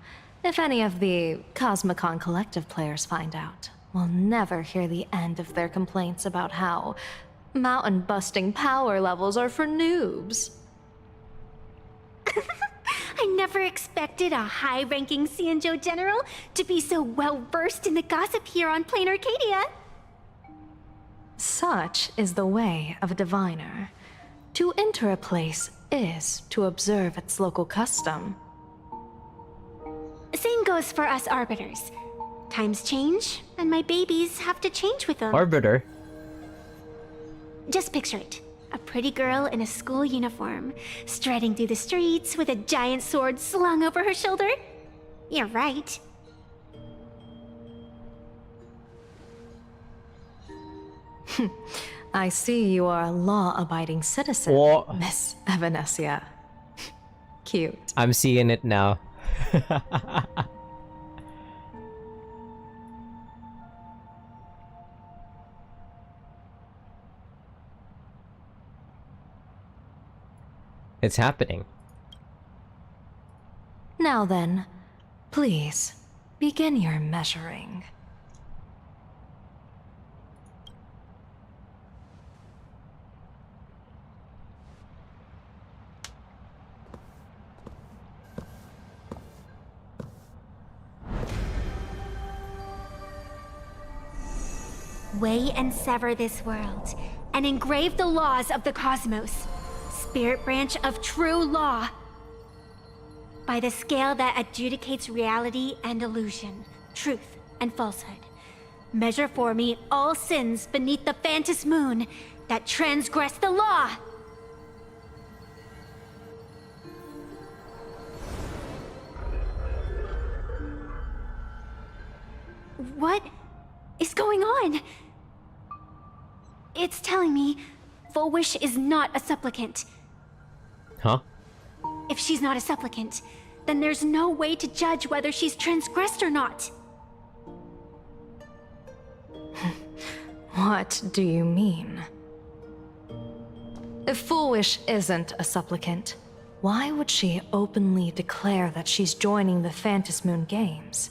If any of the Cosmicon Collective players find out, we'll never hear the end of their complaints about how mountain-busting power levels are for noobs. I never expected a high-ranking Xianzhou general to be so well-versed in the gossip here on Plain Arcadia. Such is the way of a diviner. To enter a place is to observe its local custom. Same goes for us arbiters. Times change, and my babies have to change with them. Arbiter? Just picture it. A pretty girl in a school uniform, striding through the streets with a giant sword slung over her shoulder. You're right. I see you are a law-abiding citizen, What? Miss Evanesia. Cute. I'm seeing it now. It's happening. Now then, please, begin your measuring. Weigh and sever this world, and engrave the laws of the cosmos. Spirit branch of true law. By the scale that adjudicates reality and illusion, truth and falsehood. Measure for me all sins beneath the Phantas Moon that transgress the law. What is going on? It's telling me Full Wish is not a supplicant. Huh? If she's not a supplicant, then there's no way to judge whether she's transgressed or not. What do you mean? If Full Wish isn't a supplicant, why would she openly declare that she's joining the Phantas Moon Games?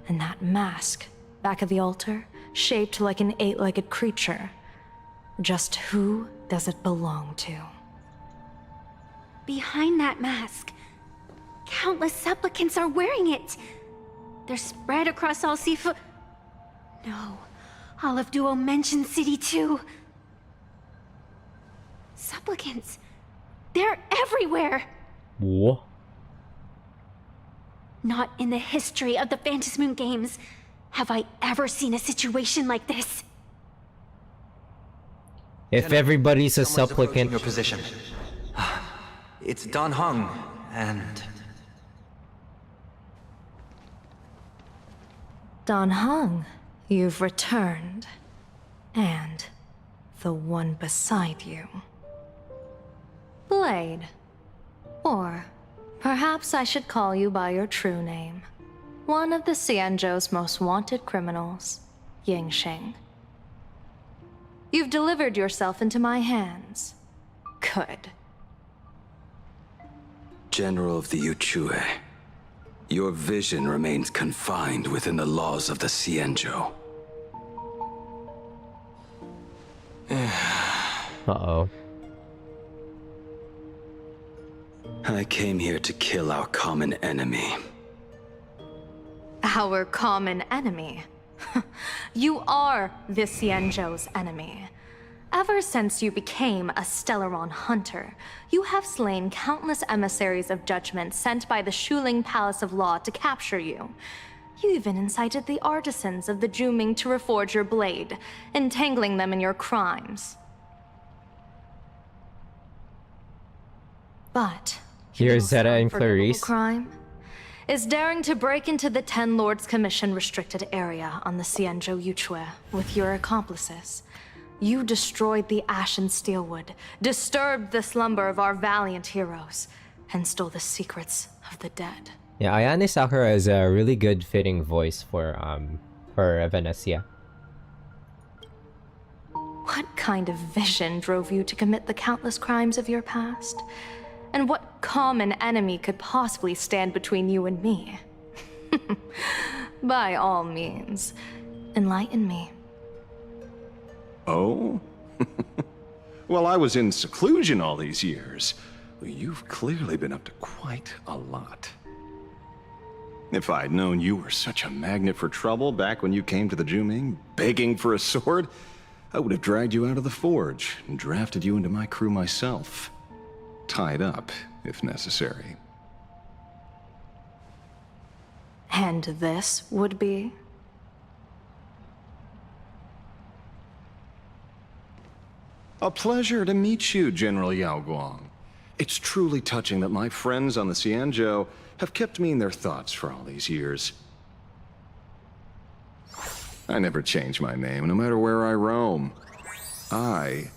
And that mask, back of the altar, shaped like an 8-legged creature. Just who does it belong to? Behind that mask, countless supplicants are wearing it. They're spread across all Sifu. No, all of Duo mentioned City too. Supplicants, they're everywhere. What? Not in the history of the Phantas Moon Games have I ever seen a situation like this. If everybody's a supplicant. Your position. It's Dan Heng, and... Dan Heng, you've returned. And the one beside you. Blade. Or perhaps I should call you by your true name. One of the Xianzhou's most wanted criminals, Yingxing. You've delivered yourself into my hands. Good. General of the Yuchue, your vision remains confined within the laws of the Xianzhou. Uh-oh. I came here to kill our common enemy. Our common enemy? You are the Xianzhou's enemy. Ever since you became a Stellaron hunter, you have slain countless emissaries of judgment sent by the Shuling Palace of Law to capture you. You even incited the artisans of the Juming to reforge your blade, entangling them in your crimes. But here's Zeta and unforgivable Clarice. crime is daring to break into the Ten Lords Commission restricted area on the Xianzhou Yuchue with your accomplices. You destroyed the Ashen Steelwood, disturbed the slumber of our valiant heroes, and stole the secrets of the dead. Yeah, Ayane Sakura has a really good fitting voice for Venecia. What kind of vision drove you to commit the countless crimes of your past? And what common enemy could possibly stand between you and me? By all means, enlighten me. Oh? Well, I was in seclusion all these years. Well, you've clearly been up to quite a lot. If I'd known you were such a magnet for trouble back when you came to the Juming, begging for a sword, I would have dragged you out of the forge and drafted you into my crew myself. Tied up, if necessary. And this would be? A pleasure to meet you, General Yao Guang. It's truly touching that my friends on the Xianzhou have kept me in their thoughts for all these years. I never change my name, no matter where I roam. I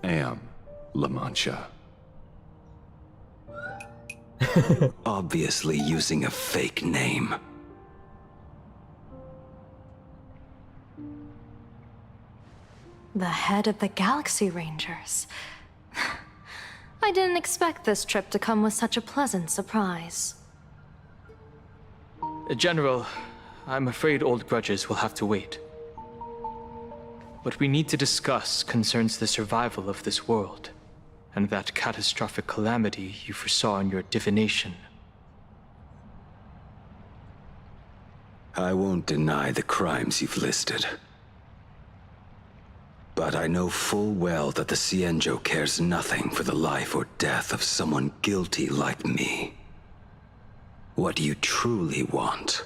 am La Mancha. Obviously using a fake name. The head of the Galaxy Rangers. I didn't expect this trip to come with such a pleasant surprise. General, I'm afraid old grudges will have to wait. What we need to discuss concerns the survival of this world, and that catastrophic calamity you foresaw in your divination. I won't deny the crimes you've listed. But I know full well that the Xianzhou cares nothing for the life or death of someone guilty like me. What you truly want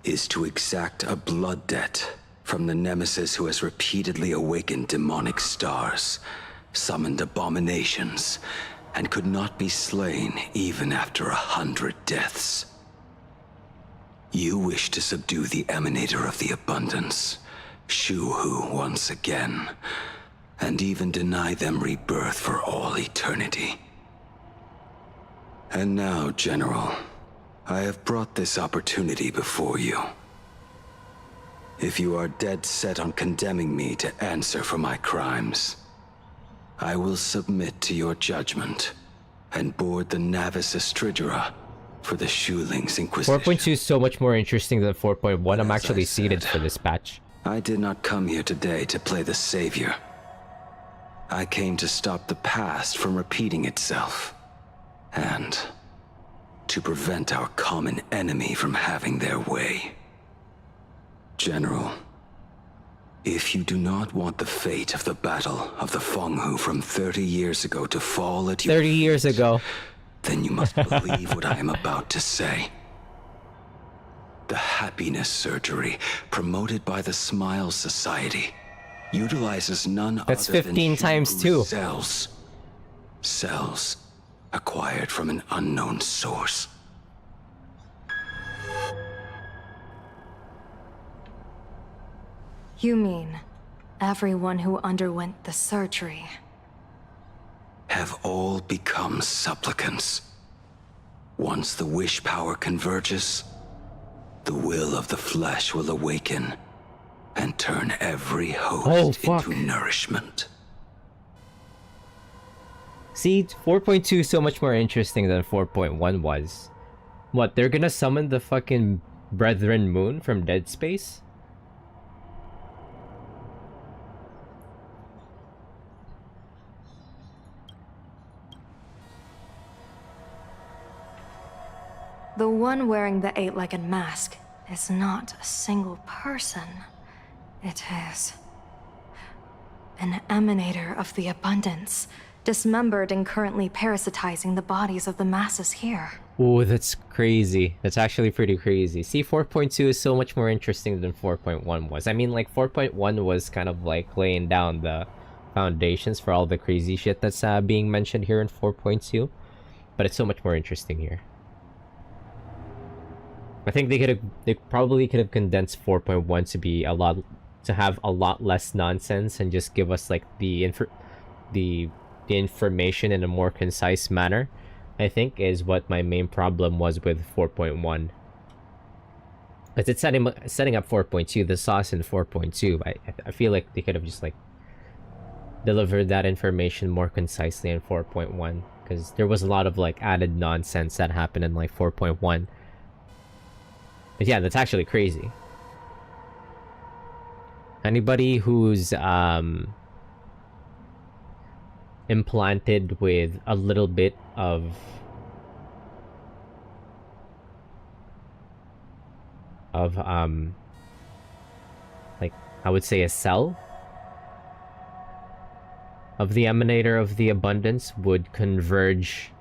is to exact a blood debt from the nemesis who has repeatedly awakened demonic stars, summoned abominations, and could not be slain even after 100 deaths. You wish to subdue the Emanator of the Abundance, Shu-Hu once again, and even deny them rebirth for all eternity. And now, General, I have brought this opportunity before you. If you are dead set on condemning me to answer for my crimes, I will submit to your judgment and board the Navis Astridura for the Shuling's Inquisition. 4.2 is so much more interesting than 4.1. I'm actually seated for this patch. I did not come here today to play the savior. I came to stop the past from repeating itself, and to prevent our common enemy from having their way. General, if you do not want the fate of the Battle of the Fenghu from 30 years ago to fall at your 30 years ago. Then you must believe what I am about to say. The happiness surgery, promoted by the Smile Society, utilizes none That's other 15 than times Shu-Hu 2. cells. Cells acquired from an unknown source. You mean everyone who underwent the surgery Have all become supplicants. Once the wish power converges, the will of the flesh will awaken and turn every host into nourishment. See, 4.2 is so much more interesting than 4.1 was. What, they're gonna summon the fucking Brethren Moon from Dead Space? The one wearing the eight-legged mask is not a single person. It is an emanator of the abundance, dismembered and currently parasitizing the bodies of the masses here. Ooh, that's crazy. That's actually pretty crazy. See, 4.2 is so much more interesting than 4.1 was. I mean, like, 4.1 was kind of like laying down the foundations for all the crazy shit that's being mentioned here in 4.2. But it's so much more interesting here. I think they probably could have condensed 4.1 to be to have a lot less nonsense and just give us like the information in a more concise manner. I think is what my main problem was with 4.1. Because it's setting up 4.2, the sauce in 4.2. I feel like they could have just like delivered that information more concisely in 4.1, because there was a lot of like added nonsense that happened in like 4.1. But yeah, that's actually crazy. Anybody who's implanted with a little bit of like, I would say a cell of the emanator of the abundance would converge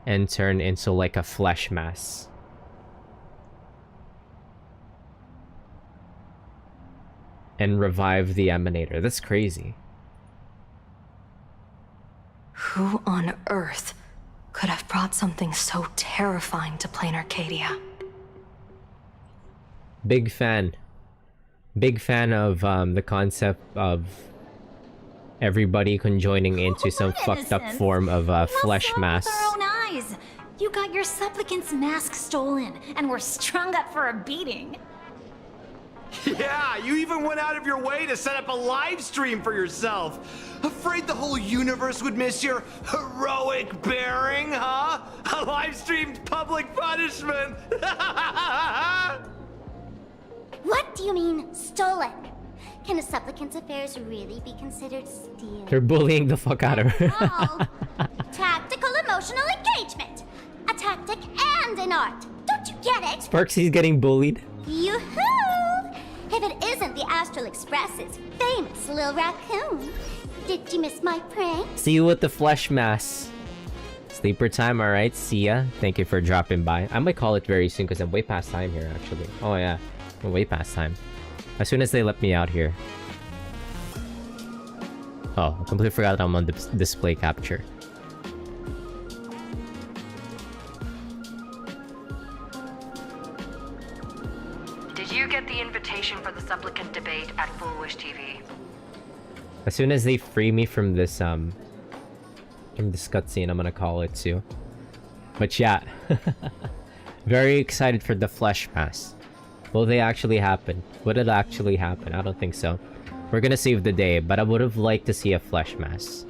and turn into like a flesh mass. And revive the emanator. That's crazy. Who on earth could have brought something so terrifying to plain Arcadia? Big fan. Big fan of the concept of everybody conjoining into some fucked up form of flesh mass. With our own eyes. You got your supplicant's mask stolen and were strung up for a beating. Yeah, you even went out of your way to set up a live stream for yourself. Afraid the whole universe would miss your heroic bearing, huh? A live streamed public punishment. What do you mean, stolen? Can a supplicant's affairs really be considered stealing? They're bullying the fuck out of her. Tactical emotional engagement. A tactic and an art. Don't you get it? Sparksy's getting bullied. Yoo-hoo! If it isn't the Astral Express's famous little raccoon. Did you miss my prank? See you at the flesh mass. Sleeper time, alright, see ya. Thank you for dropping by. I might call it very soon because I'm way past time here, actually. Oh yeah, I'm way past time. As soon as they let me out here. Oh, I completely forgot that I'm on display capture. Did you get the invitation for the supplicant debate at Full Wish TV? As soon as they free me from this from this cutscene, I'm gonna call it too. But yeah, very excited for the flesh mass. Will they actually happen? Would it actually happen? I don't think so. We're gonna save the day, but I would have liked to see a flesh mass.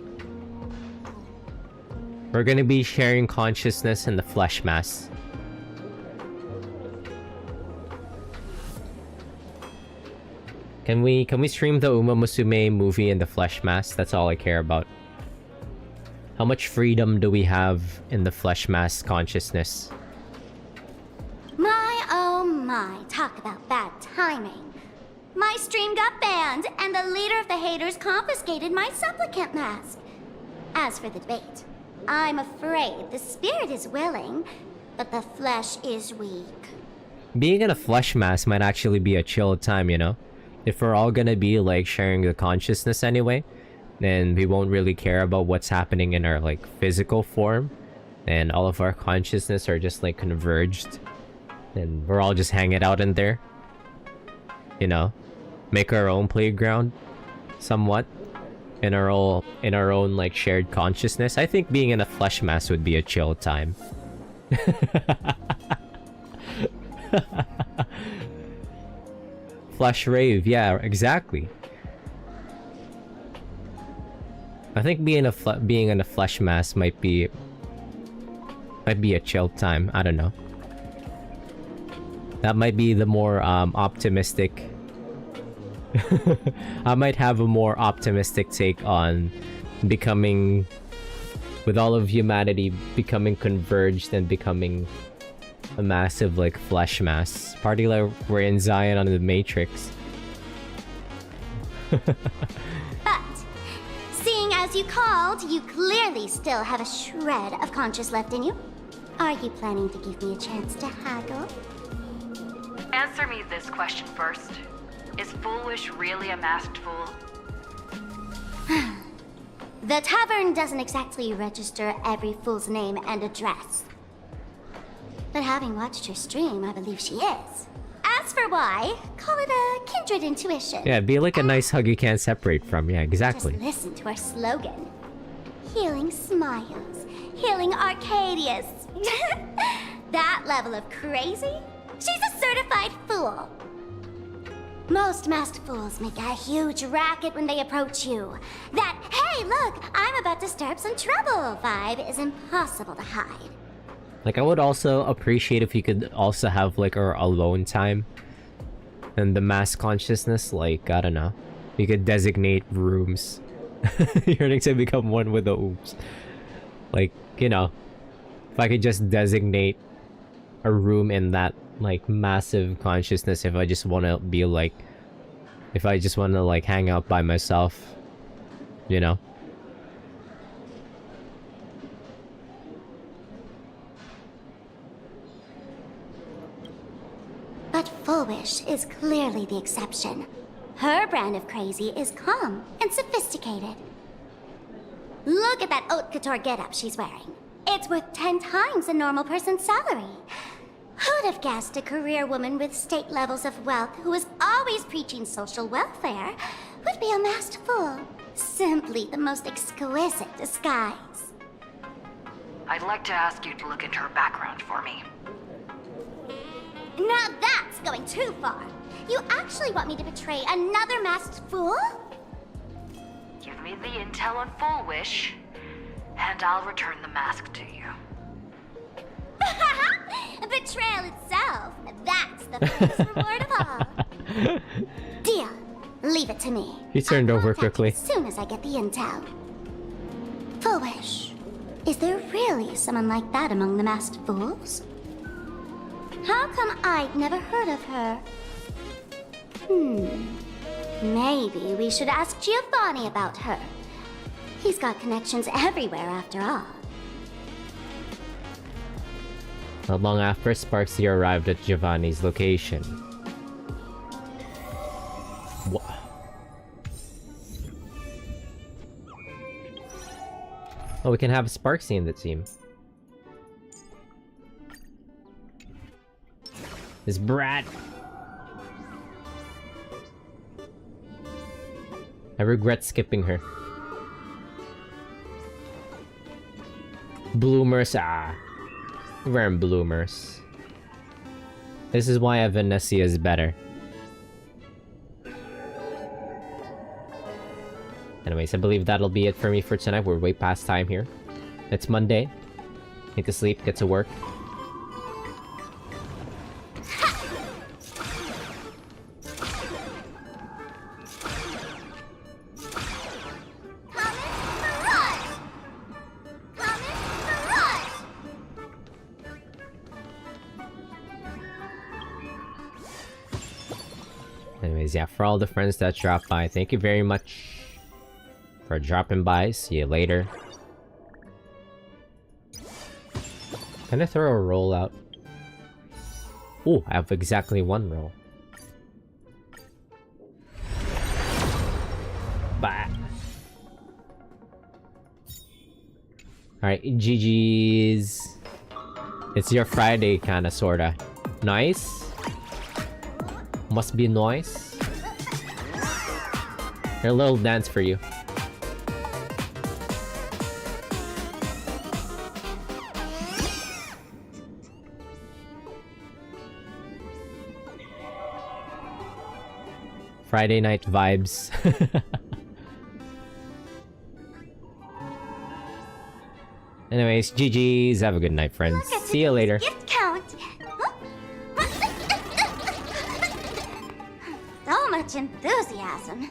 We're gonna be sharing consciousness in the flesh mass. Can we stream the Uma Musume movie in the flesh mass? That's all I care about. How much freedom do we have in the flesh mass consciousness? My oh my, talk about bad timing. My stream got banned, and the leader of the haters confiscated my supplicant mask. As for the debate, I'm afraid the spirit is willing, but the flesh is weak. Being in a flesh mass might actually be a chill time, you know? If we're all gonna be like sharing the consciousness anyway, then we won't really care about what's happening in our like physical form, and all of our consciousness are just like converged, and we're all just hanging out in there, you know, make our own playground somewhat in our own like shared consciousness. I think being in a flesh mass would be a chill time. Flesh rave, yeah, exactly. I think being in a flesh mask might be a chill time. I don't know. That might be the more optimistic. I might have a more optimistic take on becoming, with all of humanity becoming converged and becoming a massive like flesh mass. Party like we're in Zion on the Matrix. But, seeing as you called, you clearly still have a shred of conscience left in you. Are you planning to give me a chance to haggle? Answer me this question first. Is Foolish really a masked fool? The tavern doesn't exactly register every fool's name and address. But having watched her stream, I believe she is. As for why, call it a kindred intuition. Yeah, be like a nice hug you can't separate from. Yeah, exactly. Just listen to our slogan. Healing smiles. Healing Arcadius. That level of crazy? She's a certified fool. Most masked fools make a huge racket when they approach you. That, hey, look, I'm about to stir up some trouble vibe is impossible to hide. Like, I would also appreciate if you could also have like our alone time and the mass consciousness. Like, I don't know, you could designate rooms. You're going to become one with the oops. Like, you know, if I could just designate a room in that like massive consciousness, if I just want to be like, if I just want to like hang out by myself, you know. But Foolish is clearly the exception. Her brand of crazy is calm and sophisticated. Look at that haute couture getup she's wearing. It's worth 10 times a normal person's salary. Who'd have guessed a career woman with state levels of wealth who was always preaching social welfare would be a masked fool? Simply the most exquisite disguise. I'd like to ask you to look into her background for me. Now that's going too far. You actually want me to betray another masked fool? Give me the intel on Foolish, and I'll return the mask to you. Betrayal itself. That's the first reward of all. Deal. Leave it to me. He turned over quickly. As soon as I get the intel. Foolish. Is there really someone like that among the masked fools? How come I'd never heard of her? Maybe we should ask Giovanni about her. He's got connections everywhere after all. Not long after, Sparksy arrived at Giovanni's location. What? Oh, we can have Sparksy in the team. This brat. I regret skipping her. Bloomers, We're wearing bloomers. This is why Venecia is better. Anyways, I believe that'll be it for me for tonight. We're way past time here. It's Monday. Need to sleep, get to work. Anyways, yeah, for all the friends that dropped by, thank you very much for dropping by. See you later. Can I throw a roll out? Oh, I have exactly one roll. Bah. Alright, GG's. It's your Friday, kinda, sorta. Nice. Must be nice. Here, a little dance for you. Friday night vibes. Anyways, GG's. Have a good night, friends. See you later. Gift count. So much enthusiasm.